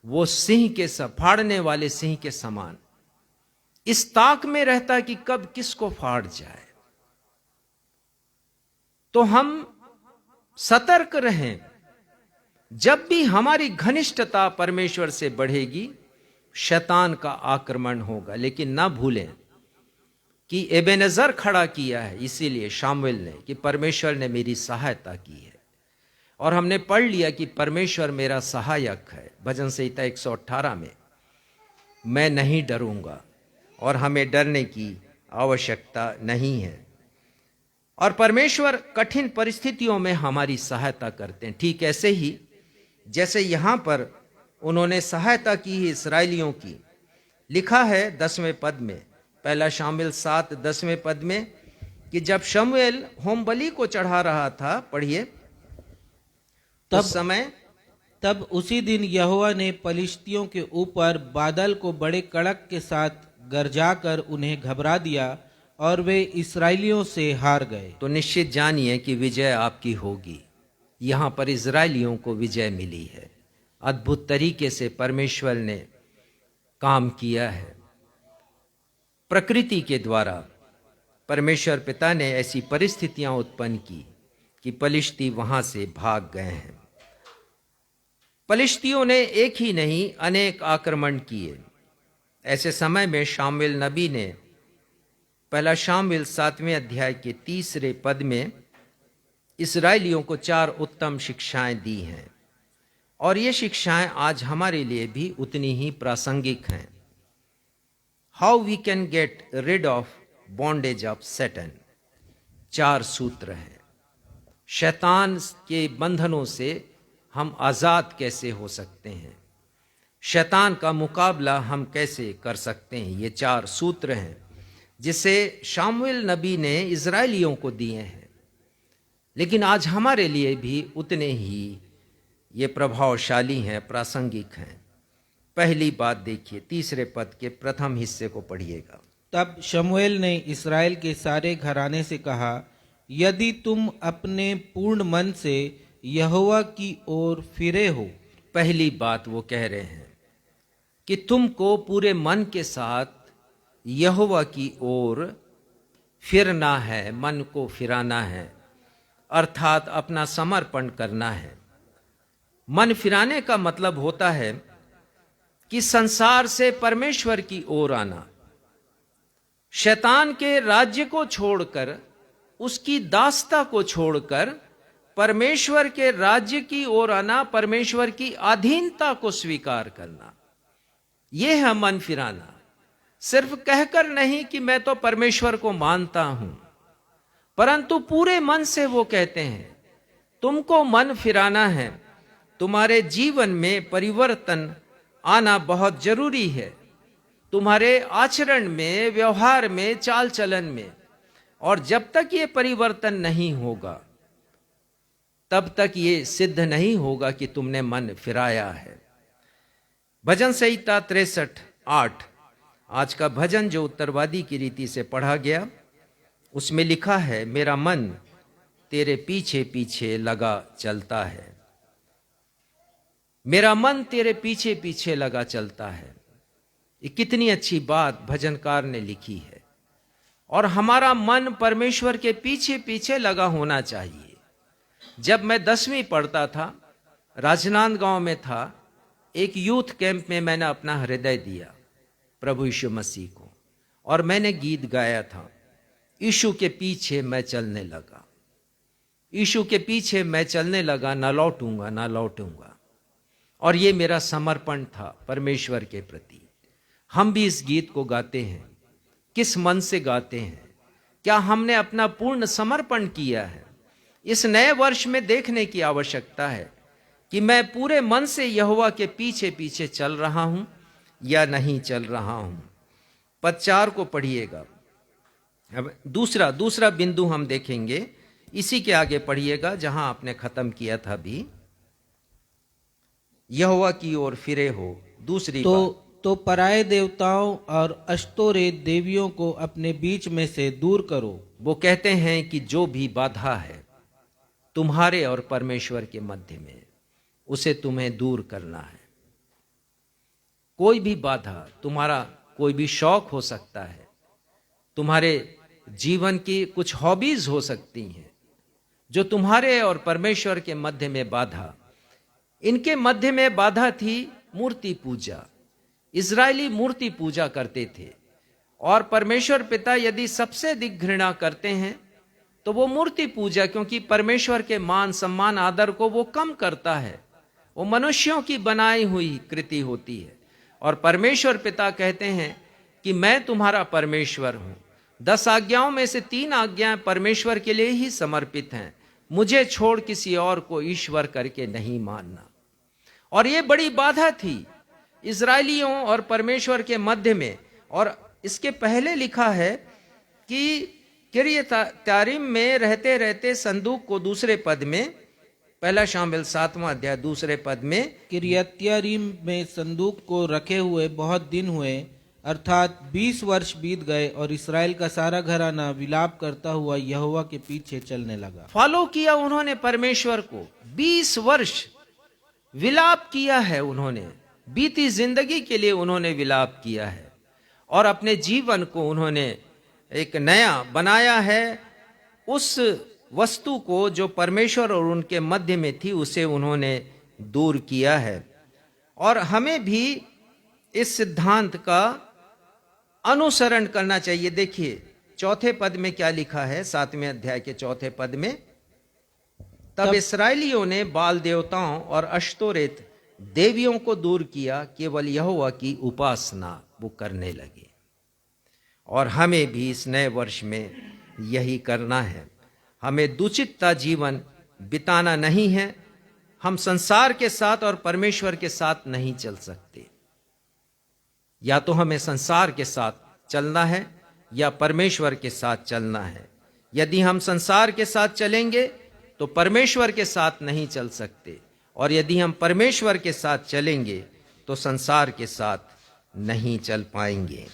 वो सिंह के फाड़ने वाले सिंह के समान इस ताक में रहता है कि कब किसको फाड़ जाए। तो हम सतर्क रहें। जब भी हमारी घनिष्ठता परमेश्वर से बढ़ेगी, शैतान का आक्रमण होगा। लेकिन ना भूलें कि एबेनेजर खड़ा किया है इसीलिए शामुएल ने कि परमेश्वर ने मेरी सहायता की है। और हमने पढ़ लिया कि परमेश्वर मेरा सहायक है। भजन संहिता 118 में मैं नहीं डरूंगा और हमें डरने की आवश्यकता नहीं है। और परमेश्वर कठिन परिस्थितियों में हमारी सहायता करते हैं। ठीक ऐसे ही जैसे यहां पर उन्होंने सहायता की है इस्राएलियों की। लिखा है 10वें पद में, पहला शामुएल 7 10वें पद में, कि जब शमूएल होम बलि को चढ़ा रहा था, पढ़िए, उस समय तब उसी दिन यहोवा ने पलिश्तियों के ऊपर बादल को बड़े कड़क के साथ गरजाकर उन्हें घबरा दिया और वे इस्राएलियों से हार गए। तो निश्चित जानिए कि विजय आपकी होगी। यहां पर इस्राएलियों को विजय मिली है। अद्भुत तरीके से परमेश्वर ने काम किया है। प्रकृति के द्वारा परमेश्वर पिता ने ऐसी परिस्थितियां उत्पन्न की कि पलिश्ती वहां से भाग गए हैं। पलिश्तियों ने एक ही नहीं अनेक आक्रमण किए। ऐसे समय में शामुएल नबी ने पहला शामुएल 7वें अध्याय के 3 पद में इस्राएलियों को 4 उत्तम शिक्षाएं दी हैं, और ये शिक्षाएं आज हमारे लिए भी उतनी ही प्रासंगिक हैं। How we can get rid of bondage of Satan. 4 सूत्र हैं। शैतान के बंधनों से हम आजाद कैसे हो सकते हैं, शैतान का मुकाबला हम कैसे कर सकते हैं, ये 4 सूत्र हैं जिसे शामुएल नबी ने इजराइलियों को दिए हैं, लेकिन आज हमारे लिए भी उतने ही ये प्रभावशाली हैं, प्रासंगिक हैं। पहली बात देखिए, 3 पद के प्रथम हिस्से को पढ़िएगा। तब शमूएल ने इस्राएल के सारे घराने से कहा, यदि तुम अपने पूर्ण मन से यहोवा की ओर फिरे हो। पहली बात वो कह रहे हैं कि तुमको पूरे मन के साथ यहोवा की ओर फिरना है, मन को फिराना है, अर्थात अपना समर्पण करना है। मन फिराने का मतलब होता है कि संसार से परमेश्वर की ओर आना, शैतान के राज्य को छोड़कर, उसकी दासता को छोड़कर परमेश्वर के राज्य की ओर आना, परमेश्वर की अधीनता को स्वीकार करना, यह है मन फिराना। सिर्फ कहकर नहीं कि मैं तो परमेश्वर को मानता हूं, परंतु पूरे मन से वो कहते हैं तुमको मन फिराना है। तुम्हारे जीवन में परिवर्तन आना बहुत जरूरी है, तुम्हारे आचरण में, व्यवहार में, चाल चलन में। और जब तक ये परिवर्तन नहीं होगा, तब तक ये सिद्ध नहीं होगा कि तुमने मन फिराया है। भजन संहिता 63:8, आज का भजन जो उत्तरवादी की रीति से पढ़ा गया, उसमें लिखा है, मेरा मन तेरे पीछे पीछे लगा चलता है। मेरा मन तेरे पीछे पीछे लगा चलता है। ये कितनी अच्छी बात भजनकार ने लिखी है। और हमारा मन परमेश्वर के पीछे पीछे लगा होना चाहिए। जब मैं 10वीं पढ़ता था, राजनांदगांव में था, एक यूथ कैंप में मैंने अपना हृदय दिया प्रभु यीशु मसीह को, और मैंने गीत गाया था, यीशु के पीछे मैं चलने लगा, यीशु के पीछे मैं चलने लगा, ना लौटूंगा ना लौटूंगा। और ये मेरा समर्पण था परमेश्वर के प्रति। हम भी इस गीत को गाते हैं, किस मन से गाते हैं? क्या हमने अपना पूर्ण समर्पण किया है? इस नए वर्ष में देखने की आवश्यकता है कि मैं पूरे मन से यहोवा के पीछे पीछे चल रहा हूं या नहीं चल रहा हूं। पद 4 को पढ़िएगा। अब दूसरा बिंदु हम देखेंगे, इसी के आगे पढ़िएगा जहां आपने खत्म किया था भी। यहोवा की ओर फिरे हो। दूसरी तो पराये देवताओं और अश्तोरेत देवियों को अपने बीच में से दूर करो। वो कहते हैं कि जो भी बाधा है तुम्हारे और परमेश्वर के मध्य में, उसे तुम्हें दूर करना है। कोई भी बाधा, तुम्हारा कोई भी शौक हो सकता है, तुम्हारे जीवन की कुछ हॉबीज हो सकती हैं, जो तुम्हारे और परमेश्वर के मध्य में बाधा। इनके मध्य में बाधा थी मूर्ति पूजा। इजरायली मूर्ति पूजा करते थे, और परमेश्वर पिता यदि सबसे अधिक घृणा करते हैं तो वो मूर्ति पूजा, क्योंकि परमेश्वर के मान सम्मान आदर को वो कम करता है। वो मनुष्यों की बनाई हुई कृति होती है। और परमेश्वर पिता कहते हैं कि मैं तुम्हारा परमेश्वर हूं। 10 आज्ञाओं में से 3 आज्ञाएं परमेश्वर के लिए ही समर्पित हैं। मुझे छोड़ किसी और को ईश्वर करके नहीं मानना। और ये बड़ी बाधा थी इजरायलियों और परमेश्वर के मध्य में। और इसके पहले लिखा है कि किर्यतारीम में रहते रहते संदूक को दूसरे पद में, पहला शामुएल 7वां अध्याय दूसरे पद में, किर्यत्यारीम में संदूक को रखे हुए बहुत दिन हुए, अर्थात 20 वर्ष बीत गए, और इसराइल का सारा घराना विलाप करता हुआ यहोवा के पीछे चलने लगा। फॉलो किया उन्होंने परमेश्वर को, 20 वर्ष विलाप किया है उन्होंने, बीती जिंदगी के लिए उन्होंने विलाप किया है, और अपने जीवन को उन्होंने एक नया बनाया है। उस वस्तु को जो परमेश्वर और उनके मध्य में थी उसे उन्होंने दूर किया है। और हमें भी इस सिद्धांत का अनुसरण करना चाहिए। देखिए चौथे पद में क्या लिखा है, 7वें अध्याय के चौथे पद में, तब इस्राएलियों ने बाल देवताओं और अश्तोरेत देवियों को दूर किया, केवल यहोवा की उपासना वो करने लगे। और हमें भी इस नए वर्ष में यही करना है। हमें दूषितता जीवन बिताना नहीं है। हम संसार के साथ और परमेश्वर के साथ नहीं चल सकते। या तो हमें संसार के साथ चलना है या परमेश्वर के साथ चलना है। यदि हम संसार के साथ चलेंगे तो परमेश्वर के साथ नहीं चल सकते, और यदि हम परमेश्वर के साथ चलेंगे तो संसार के साथ नहीं चल पाएंगे।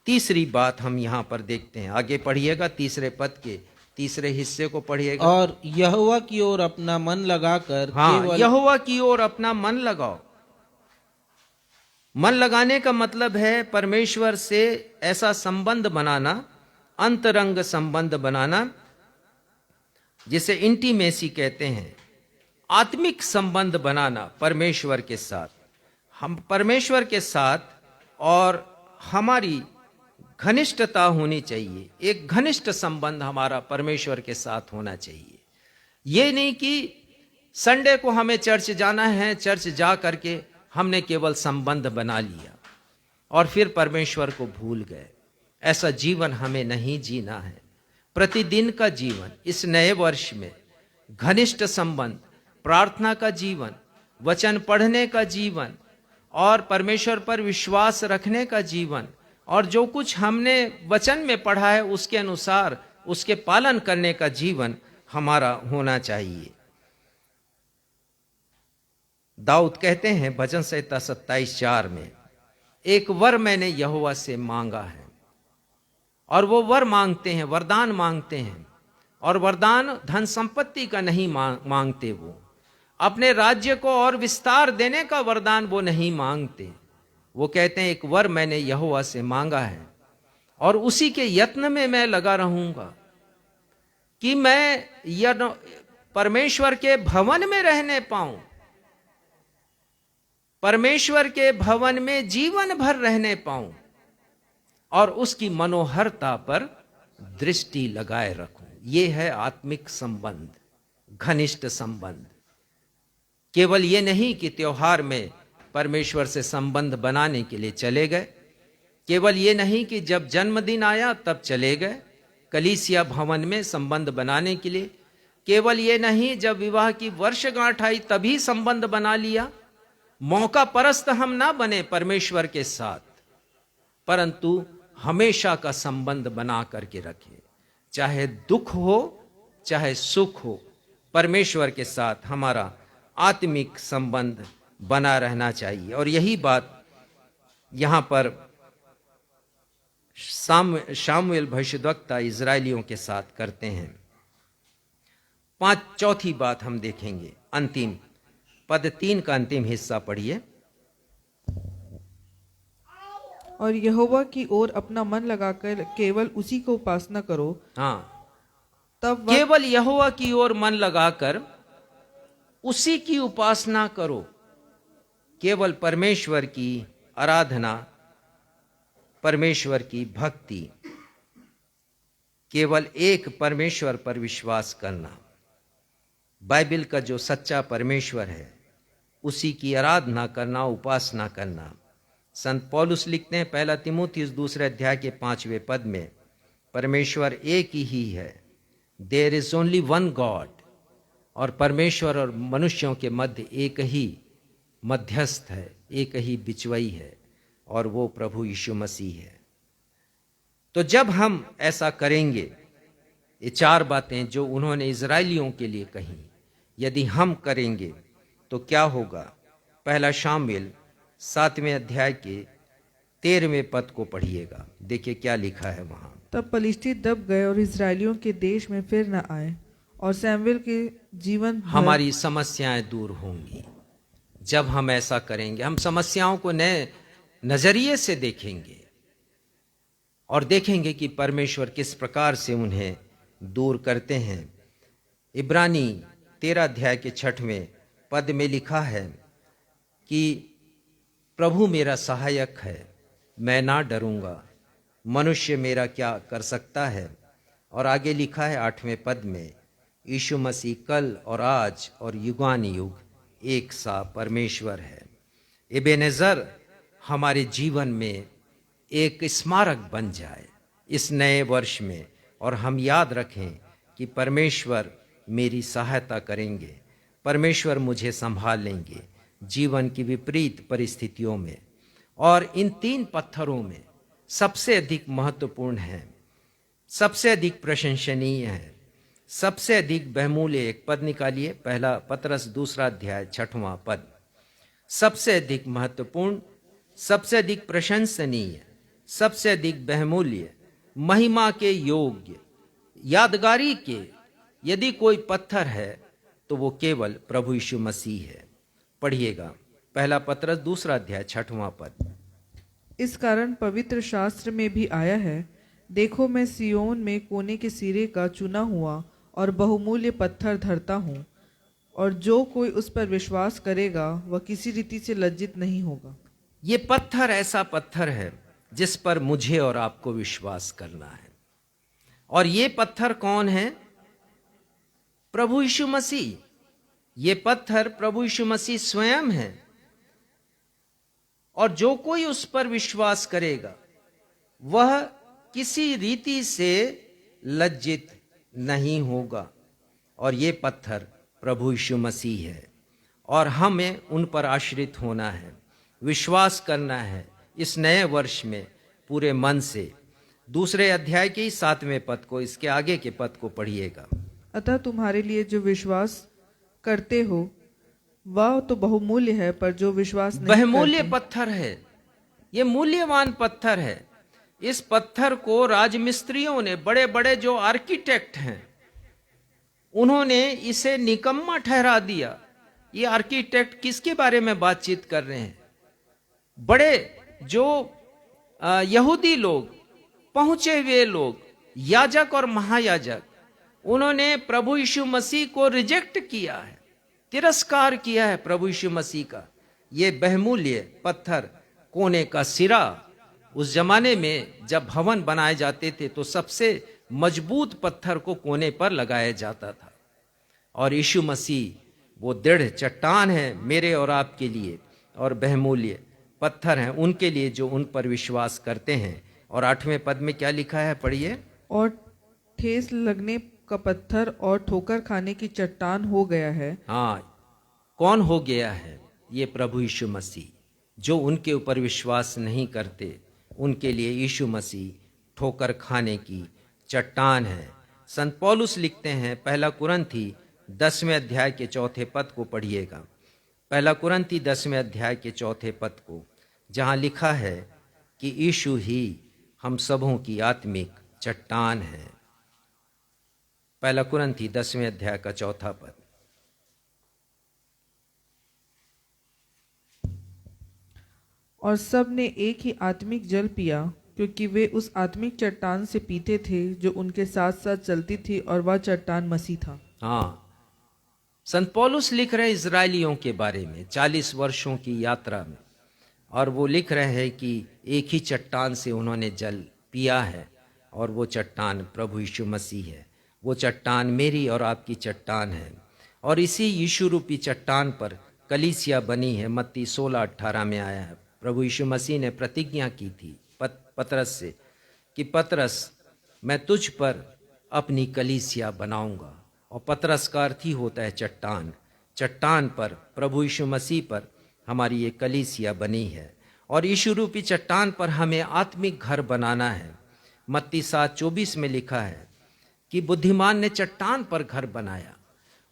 तीसरी बात हम यहां पर देखते हैं, आगे पढ़िएगा, तीसरे पद के तीसरे हिस्से को पढ़िएगा। और यहोवा की ओर अपना मन लगाकर, हाँ, यहोवा की ओर अपना मन लगाओ। मन लगाने का मतलब है परमेश्वर से ऐसा संबंध बनाना, अंतरंग संबंध बनाना, जिसे इंटीमेसी कहते हैं, आत्मिक संबंध बनाना परमेश्वर के साथ। हम परमेश्वर के साथ और हमारी घनिष्ठता होनी चाहिए, एक घनिष्ठ संबंध हमारा परमेश्वर के साथ होना चाहिए। ये नहीं कि संडे को हमें चर्च जाना है, चर्च जा करके हमने केवल संबंध बना लिया और फिर परमेश्वर को भूल गए। ऐसा जीवन हमें नहीं जीना है। प्रतिदिन का जीवन, इस नए वर्ष में घनिष्ठ संबंध, प्रार्थना का जीवन, वचन पढ़ने का जीवन और परमेश्वर पर विश्वास रखने का जीवन, और जो कुछ हमने वचन में पढ़ा है उसके अनुसार उसके पालन करने का जीवन हमारा होना चाहिए। दाऊद कहते हैं भजन संहिता 27:4 में, एक वर मैंने यहोवा से मांगा है। और वो वर मांगते हैं, वरदान मांगते हैं, और वरदान धन संपत्ति का नहीं मांगते। वो अपने राज्य को और विस्तार देने का वरदान वो नहीं मांगते। वो कहते हैं एक वर मैंने यहोवा से मांगा है और उसी के यत्न में मैं लगा रहूंगा कि मैं परमेश्वर के भवन में रहने पाऊं, परमेश्वर के भवन में जीवन भर रहने पाऊं और उसकी मनोहरता पर दृष्टि लगाए रखूं। यह है आत्मिक संबंध, घनिष्ठ संबंध। केवल ये नहीं कि त्योहार में परमेश्वर से संबंध बनाने के लिए चले गए, केवल ये नहीं कि जब जन्मदिन आया तब चले गए कलीसिया भवन में संबंध बनाने के लिए, केवल ये नहीं जब विवाह की वर्षगांठ आई तभी संबंध बना लिया। मौका परस्त हम ना बने परमेश्वर के साथ, परंतु हमेशा का संबंध बना करके रखें। चाहे दुख हो चाहे सुख हो, परमेश्वर के साथ हमारा आत्मिक संबंध बना रहना चाहिए। और यही बात यहां पर शामुएल भविष्यद्वक्ता इजरायलियों के साथ करते हैं। चौथी बात हम देखेंगे, अंतिम पद 3 का अंतिम हिस्सा पढ़िए। और यहोवा की ओर अपना मन लगाकर केवल उसी को उपासना करो। हाँ, तब केवल यहोवा की ओर मन लगाकर उसी की उपासना करो। केवल परमेश्वर की आराधना, परमेश्वर की भक्ति, केवल एक परमेश्वर पर विश्वास करना, बाइबल का जो सच्चा परमेश्वर है उसी की आराधना करना, उपासना करना। संत पौलुस लिखते हैं 1 तीमुथियुस 2 अध्याय के 5वें पद में, परमेश्वर एक ही है, there is only one God. और परमेश्वर और मनुष्यों के मध्य एक ही मध्यस्थ है, एक ही बिचवई है, और वो प्रभु यीशु मसीह है। तो जब हम ऐसा करेंगे, ये चार बातें जो उन्होंने इजराइलियों के लिए कही, यदि हम करेंगे तो क्या होगा? पहला शामुएल 7वें अध्याय के 13वें पद को पढ़िएगा, देखिए क्या लिखा है वहां। तब पलिश्ती दब गए और इजरायलियों के देश में फिर न आए, और सैमुएल के जीवन भर हमारी समस्याएं दूर होंगी जब हम ऐसा करेंगे। हम समस्याओं को नए नजरिए से देखेंगे और देखेंगे कि परमेश्वर किस प्रकार से उन्हें दूर करते हैं। इब्रानी 13 अध्याय के 6वें पद में लिखा है कि प्रभु मेरा सहायक है, मैं ना डरूंगा, मनुष्य मेरा क्या कर सकता है। और आगे लिखा है 8वें पद में, यीशु मसीह कल और आज और युगानुयुग एक सा परमेश्वर है। एबेनेज़र हमारे जीवन में एक स्मारक बन जाए इस नए वर्ष में, और हम याद रखें कि परमेश्वर मेरी सहायता करेंगे, परमेश्वर मुझे संभाल लेंगे जीवन की विपरीत परिस्थितियों में। और इन 3 पत्थरों में सबसे अधिक महत्वपूर्ण है, सबसे अधिक प्रशंसनीय है, सबसे अधिक बहुमूल्य, एक पद निकालिए, पहला पतरस 2 अध्याय 6वां पद। सबसे अधिक महत्वपूर्ण, सबसे अधिक प्रशंसनीय, सबसे अधिक बहुमूल्य, महिमा के योग्य, यादगारी के यदि कोई पत्थर है तो वो केवल प्रभु यीशु मसीह है। पढ़िएगा पहला पतरस 2 अध्याय 6वां पद। इस कारण पवित्र शास्त्र में भी आया है, देखो मैं सियोन में कोने के सिरे का चुना हुआ और बहुमूल्य पत्थर धरता हूँ, और जो कोई उस पर विश्वास करेगा वह किसी रीति से लज्जित नहीं होगा। ये पत्थर ऐसा पत्थर है जिस पर मुझे और आपको विश्वास करना है। और ये पत्थर कौन है? प्रभु यीशु मसीह। ये पत्थर प्रभु यीशु मसीह स्वयं है, और जो कोई उस पर विश्वास करेगा वह किसी रीति से लज्जित नहीं होगा। और ये पत्थर प्रभु यीशु मसीह है, और हमें उन पर आश्रित होना है, विश्वास करना है इस नए वर्ष में पूरे मन से। 2 अध्याय के 7वें पद को, इसके आगे के पद को पढ़िएगा। अतः तुम्हारे लिए जो विश्वास करते हो वह तो बहुमूल्य है, पर जो विश्वास नहीं बहुमूल्य करते, पत्थर है, ये मूल्यवान पत्थर है। इस पत्थर को राजमिस्त्रियों ने, बड़े बड़े जो आर्किटेक्ट हैं, उन्होंने इसे निकम्मा ठहरा दिया। ये आर्किटेक्ट किसके बारे में बातचीत कर रहे हैं? बड़े जो यहूदी लोग, पहुंचे हुए लोग, याजक और महायाजक, उन्होंने प्रभु यीशु मसीह को रिजेक्ट किया है, तिरस्कार किया है प्रभु यीशु मसीह का। ये बहुमूल्य पत्थर, कोने का सिरा, उस जमाने में जब भवन बनाए जाते थे तो सबसे मजबूत पत्थर को कोने पर लगाया जाता था। और यीशु मसीह वो दृढ़ चट्टान है मेरे और आपके लिए, और बहुमूल्य पत्थर हैं उनके लिए जो उन पर विश्वास करते हैं। और 8वें पद में क्या लिखा है, पढ़िए। और ठेस लगने का पत्थर और ठोकर खाने की चट्टान हो गया है। हाँ, कौन हो गया है? ये प्रभु यीशु मसीह। जो उनके ऊपर विश्वास नहीं करते उनके लिए यीशु मसीह ठोकर खाने की चट्टान है। संत पौलुस लिखते हैं, पहला कुरिन्थी 10वें अध्याय के 4 पद को पढ़िएगा। पहला कुरिन्थी 10वें अध्याय के 4 पद को, जहाँ लिखा है कि यीशु ही हम सबों की आत्मिक चट्टान है। पहला कुरिन्थी 10वें अध्याय का 4 पद। और सब ने एक ही आत्मिक जल पिया, क्योंकि वे उस आत्मिक चट्टान से पीते थे जो उनके साथ साथ चलती थी, और वह चट्टान मसीह था। हाँ, संत पौलुस लिख रहे इजरायलियों के बारे में 40 वर्षों की यात्रा में, और वो लिख रहे हैं कि एक ही चट्टान से उन्होंने जल पिया है, और वो चट्टान प्रभु यीशु मसीह है। वो चट्टान मेरी और आपकी चट्टान है, और इसी यीशु रूपी चट्टान पर कलीसिया बनी है। मत्ती 16:18 में आया है, प्रभु यीशु मसीह ने प्रतिज्ञा की थी पतरस से कि पतरस, मैं तुझ पर अपनी कलीसिया बनाऊंगा। और पतरस का अर्थ ही होता है चट्टान। चट्टान पर, प्रभु यीशु मसीह पर हमारी ये कलीसिया बनी है और यीशु रूपी चट्टान पर हमें आत्मिक घर बनाना है। मत्ती 7:24 में लिखा है कि बुद्धिमान ने चट्टान पर घर बनाया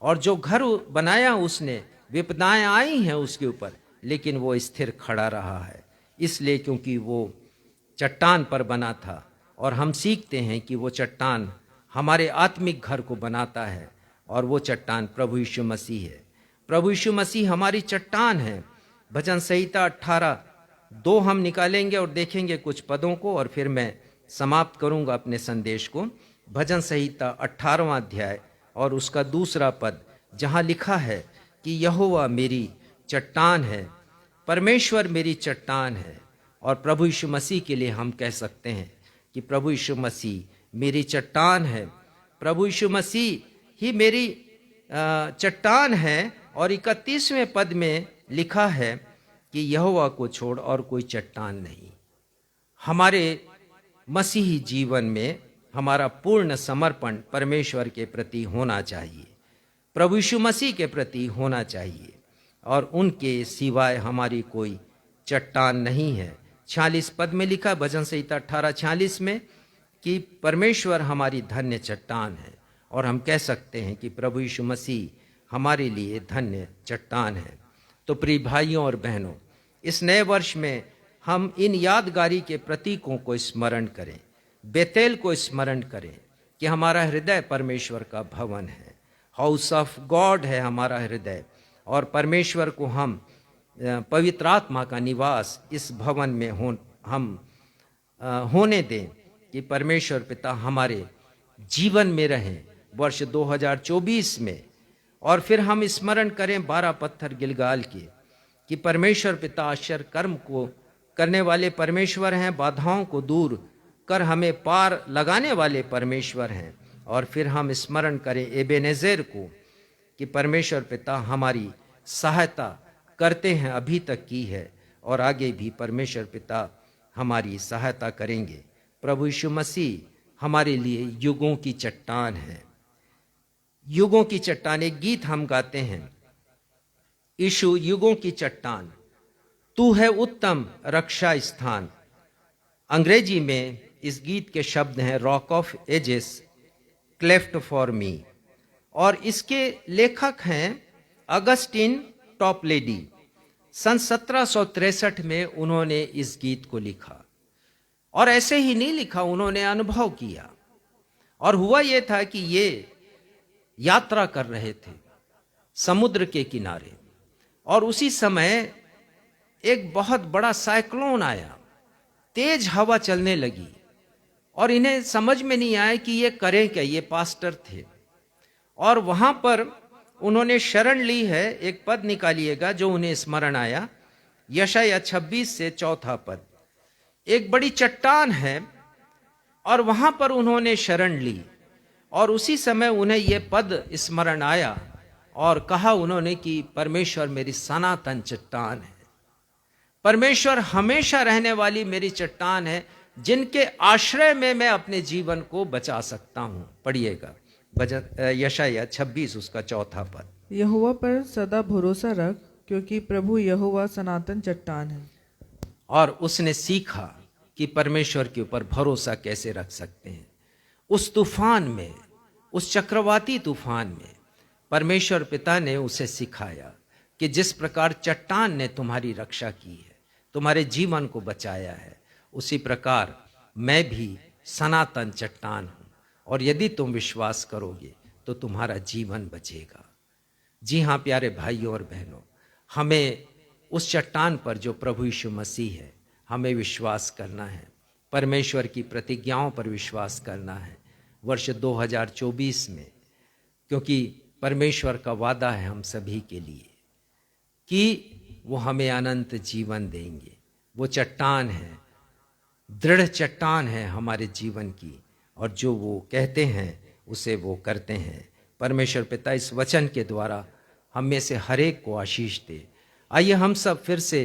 और जो घर बनाया उसने विपदाएं आई हैं उसके ऊपर, लेकिन वो स्थिर खड़ा रहा है, इसलिए क्योंकि वो चट्टान पर बना था। और हम सीखते हैं कि वो चट्टान हमारे आत्मिक घर को बनाता है और वो चट्टान प्रभु यीशु मसीह है। प्रभु यीशु मसीह हमारी चट्टान है। भजन संहिता 18:2 हम निकालेंगे और देखेंगे कुछ पदों को और फिर मैं समाप्त करूंगा अपने संदेश को। भजन संहिता 18वां अध्याय और उसका 2 पद, जहां लिखा है कि यहोवा मेरी चट्टान है, परमेश्वर मेरी चट्टान है। और प्रभु यीशु मसीह के लिए हम कह सकते हैं कि प्रभु यीशु मसीह मेरी चट्टान है, प्रभु यीशु मसीह ही मेरी चट्टान है। और 31वें पद में लिखा है कि यहोवा को छोड़ और कोई चट्टान नहीं। हमारे मसीही जीवन में हमारा पूर्ण समर्पण परमेश्वर के प्रति होना चाहिए, प्रभु यीशु मसीह के प्रति होना चाहिए और उनके सिवाय हमारी कोई चट्टान नहीं है। 46 पद में लिखा, भजन संहिता 18:46 में, कि परमेश्वर हमारी धन्य चट्टान है। और हम कह सकते हैं कि प्रभु यीशु मसीह हमारे लिए धन्य चट्टान है। तो प्रिय भाइयों और बहनों, इस नए वर्ष में हम इन यादगारी के प्रतीकों को स्मरण करें, बेतेल को स्मरण करें कि हमारा हृदय परमेश्वर का भवन है, हाउस ऑफ गॉड है हमारा हृदय, और परमेश्वर को हम पवित्र आत्मा का निवास इस भवन में होने दें कि परमेश्वर पिता हमारे जीवन में रहें वर्ष 2024 में। और फिर हम स्मरण करें 12 पत्थर गिलगाल के कि परमेश्वर पिता आश्चर्य कर्म को करने वाले परमेश्वर हैं, बाधाओं को दूर कर हमें पार लगाने वाले परमेश्वर हैं। और फिर हम स्मरण करें एबेनेजेर को कि परमेश्वर पिता हमारी सहायता करते हैं, अभी तक की है और आगे भी परमेश्वर पिता हमारी सहायता करेंगे। प्रभु यीशु मसीह हमारे लिए युगों की चट्टान है, युगों की चट्टान। एक गीत हम गाते हैं, यीशु युगों की चट्टान, तू है उत्तम रक्षा स्थान। अंग्रेजी में इस गीत के शब्द हैं rock of ages cleft for me, और इसके लेखक हैं अगस्टिन टॉपलेडी। सन 1763 में उन्होंने इस गीत को लिखा, और ऐसे ही नहीं लिखा, उन्होंने अनुभव किया। और हुआ ये था कि ये यात्रा कर रहे थे समुद्र के किनारे, और उसी समय एक बहुत बड़ा साइक्लोन आया, तेज हवा चलने लगी, और इन्हें समझ में नहीं आया कि ये करें क्या। ये पास्टर थे और वहां पर उन्होंने शरण ली है। एक पद निकालिएगा जो उन्हें स्मरण आया, यशायाह 26 से 4 पद। एक बड़ी चट्टान है और वहां पर उन्होंने शरण ली, और उसी समय उन्हें यह पद स्मरण आया और कहा उन्होंने कि परमेश्वर मेरी सनातन चट्टान है, परमेश्वर हमेशा रहने वाली मेरी चट्टान है, जिनके आश्रय में मैं अपने जीवन को बचा सकता हूं। पढ़िएगा यशायाह 26 उसका 4 पद। यहोवा पर सदा भरोसा रख, क्योंकि प्रभु यहोवा सनातन चट्टान है। और उसने सीखा कि परमेश्वर के ऊपर भरोसा कैसे रख सकते हैं। उस तूफान में, उस चक्रवाती तूफान में परमेश्वर पिता ने उसे सिखाया कि जिस प्रकार चट्टान ने तुम्हारी रक्षा की है, तुम्हारे जीवन को बचाया है, उसी प्रकार मैं भी सनातन चट्टान हूं, और यदि तुम विश्वास करोगे तो तुम्हारा जीवन बचेगा। जी हाँ प्यारे भाइयों और बहनों, हमें उस चट्टान पर जो प्रभु यीशु मसीह है हमें विश्वास करना है, परमेश्वर की प्रतिज्ञाओं पर विश्वास करना है वर्ष 2024 में, क्योंकि परमेश्वर का वादा है हम सभी के लिए कि वो हमें अनंत जीवन देंगे। वो चट्टान है, दृढ़ चट्टान है हमारे जीवन की, और जो वो कहते हैं उसे वो करते हैं। परमेश्वर पिता इस वचन के द्वारा हम में से हर एक को आशीष दे। आइए हम सब फिर से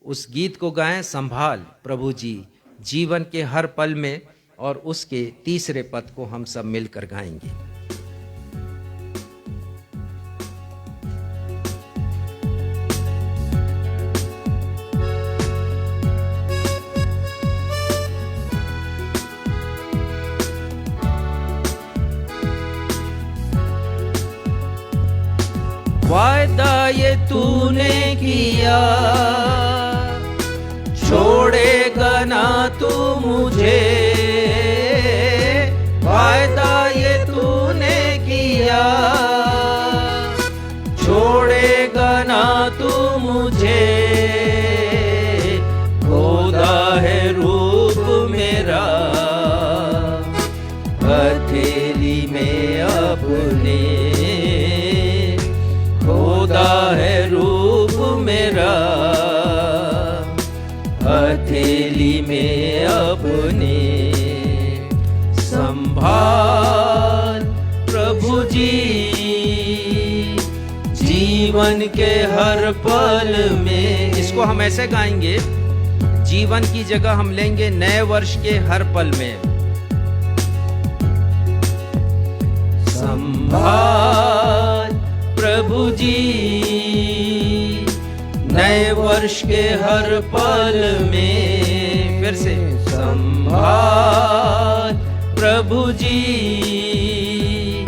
उस गीत को गाएं, संभाल प्रभु जी जीवन के हर पल में, और उसके 3 पद को हम सब मिलकर गाएंगे। ये तूने किया, छोड़ेगा ना तू मुझे, वायदा ये तूने किया, छोड़ेगा ना तू मुझे। खुदा है रूप मेरा हथेली में अपने, खुदा है रूप मेरा हथेली में अपने। संभाल प्रभु जी जीवन के हर पल में। इसको हम ऐसे गाएंगे, जीवन की जगह हम लेंगे नए वर्ष के हर पल में। संभाल प्रभु जी नए वर्ष के हर पल में। फिर से, संभाल प्रभु जी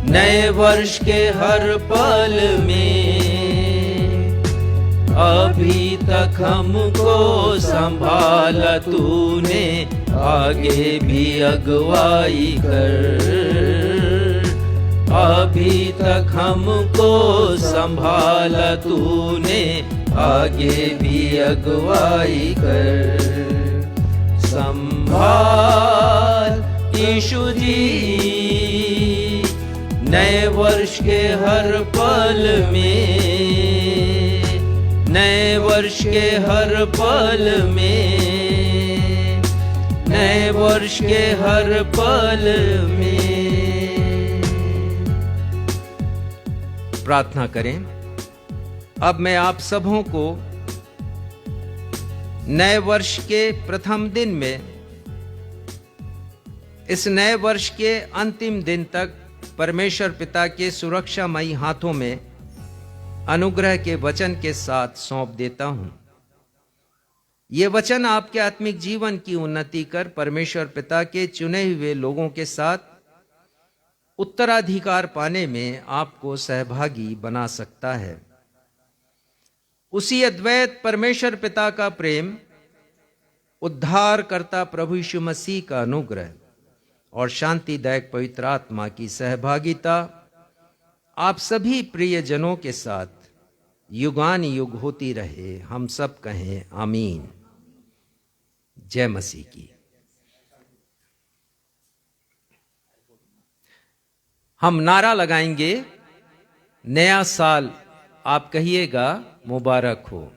नए वर्ष के हर पल में। अभी तक हमको संभाला तूने, आगे भी अगुवाई कर। अभी तक हमको संभाला तूने, आगे भी अगुवाई कर। संभाल यीशु जी नए वर्ष के हर पल में, नए वर्ष के हर पल में, नए वर्ष के हर पल में। प्रार्थना करें। अब मैं आप सबों को नए वर्ष के प्रथम दिन में, इस नए वर्ष के अंतिम दिन तक परमेश्वर पिता के सुरक्षामयी हाथों में अनुग्रह के वचन के साथ सौंप देता हूं। ये वचन आपके आत्मिक जीवन की उन्नति कर परमेश्वर पिता के चुने हुए लोगों के साथ उत्तराधिकार पाने में आपको सहभागी बना सकता है। उसी अद्वैत परमेश्वर पिता का प्रेम, उद्धारकर्ता प्रभु यीशु मसीह का अनुग्रह और शांतिदायक पवित्र आत्मा की सहभागिता आप सभी प्रियजनों के साथ युगान युग होती रहे। हम सब कहें आमीन। जय मसीह की। हम नारा लगाएंगे, नया साल। आप कहिएगा मुबारक हो।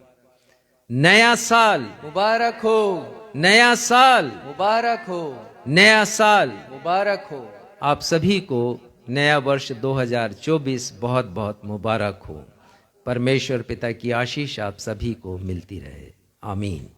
नया साल मुबारक हो, नया साल मुबारक हो, नया साल मुबारक हो। आप सभी को नया वर्ष 2024 बहुत बहुत मुबारक हो। परमेश्वर पिता की आशीष आप सभी को मिलती रहे। आमीन।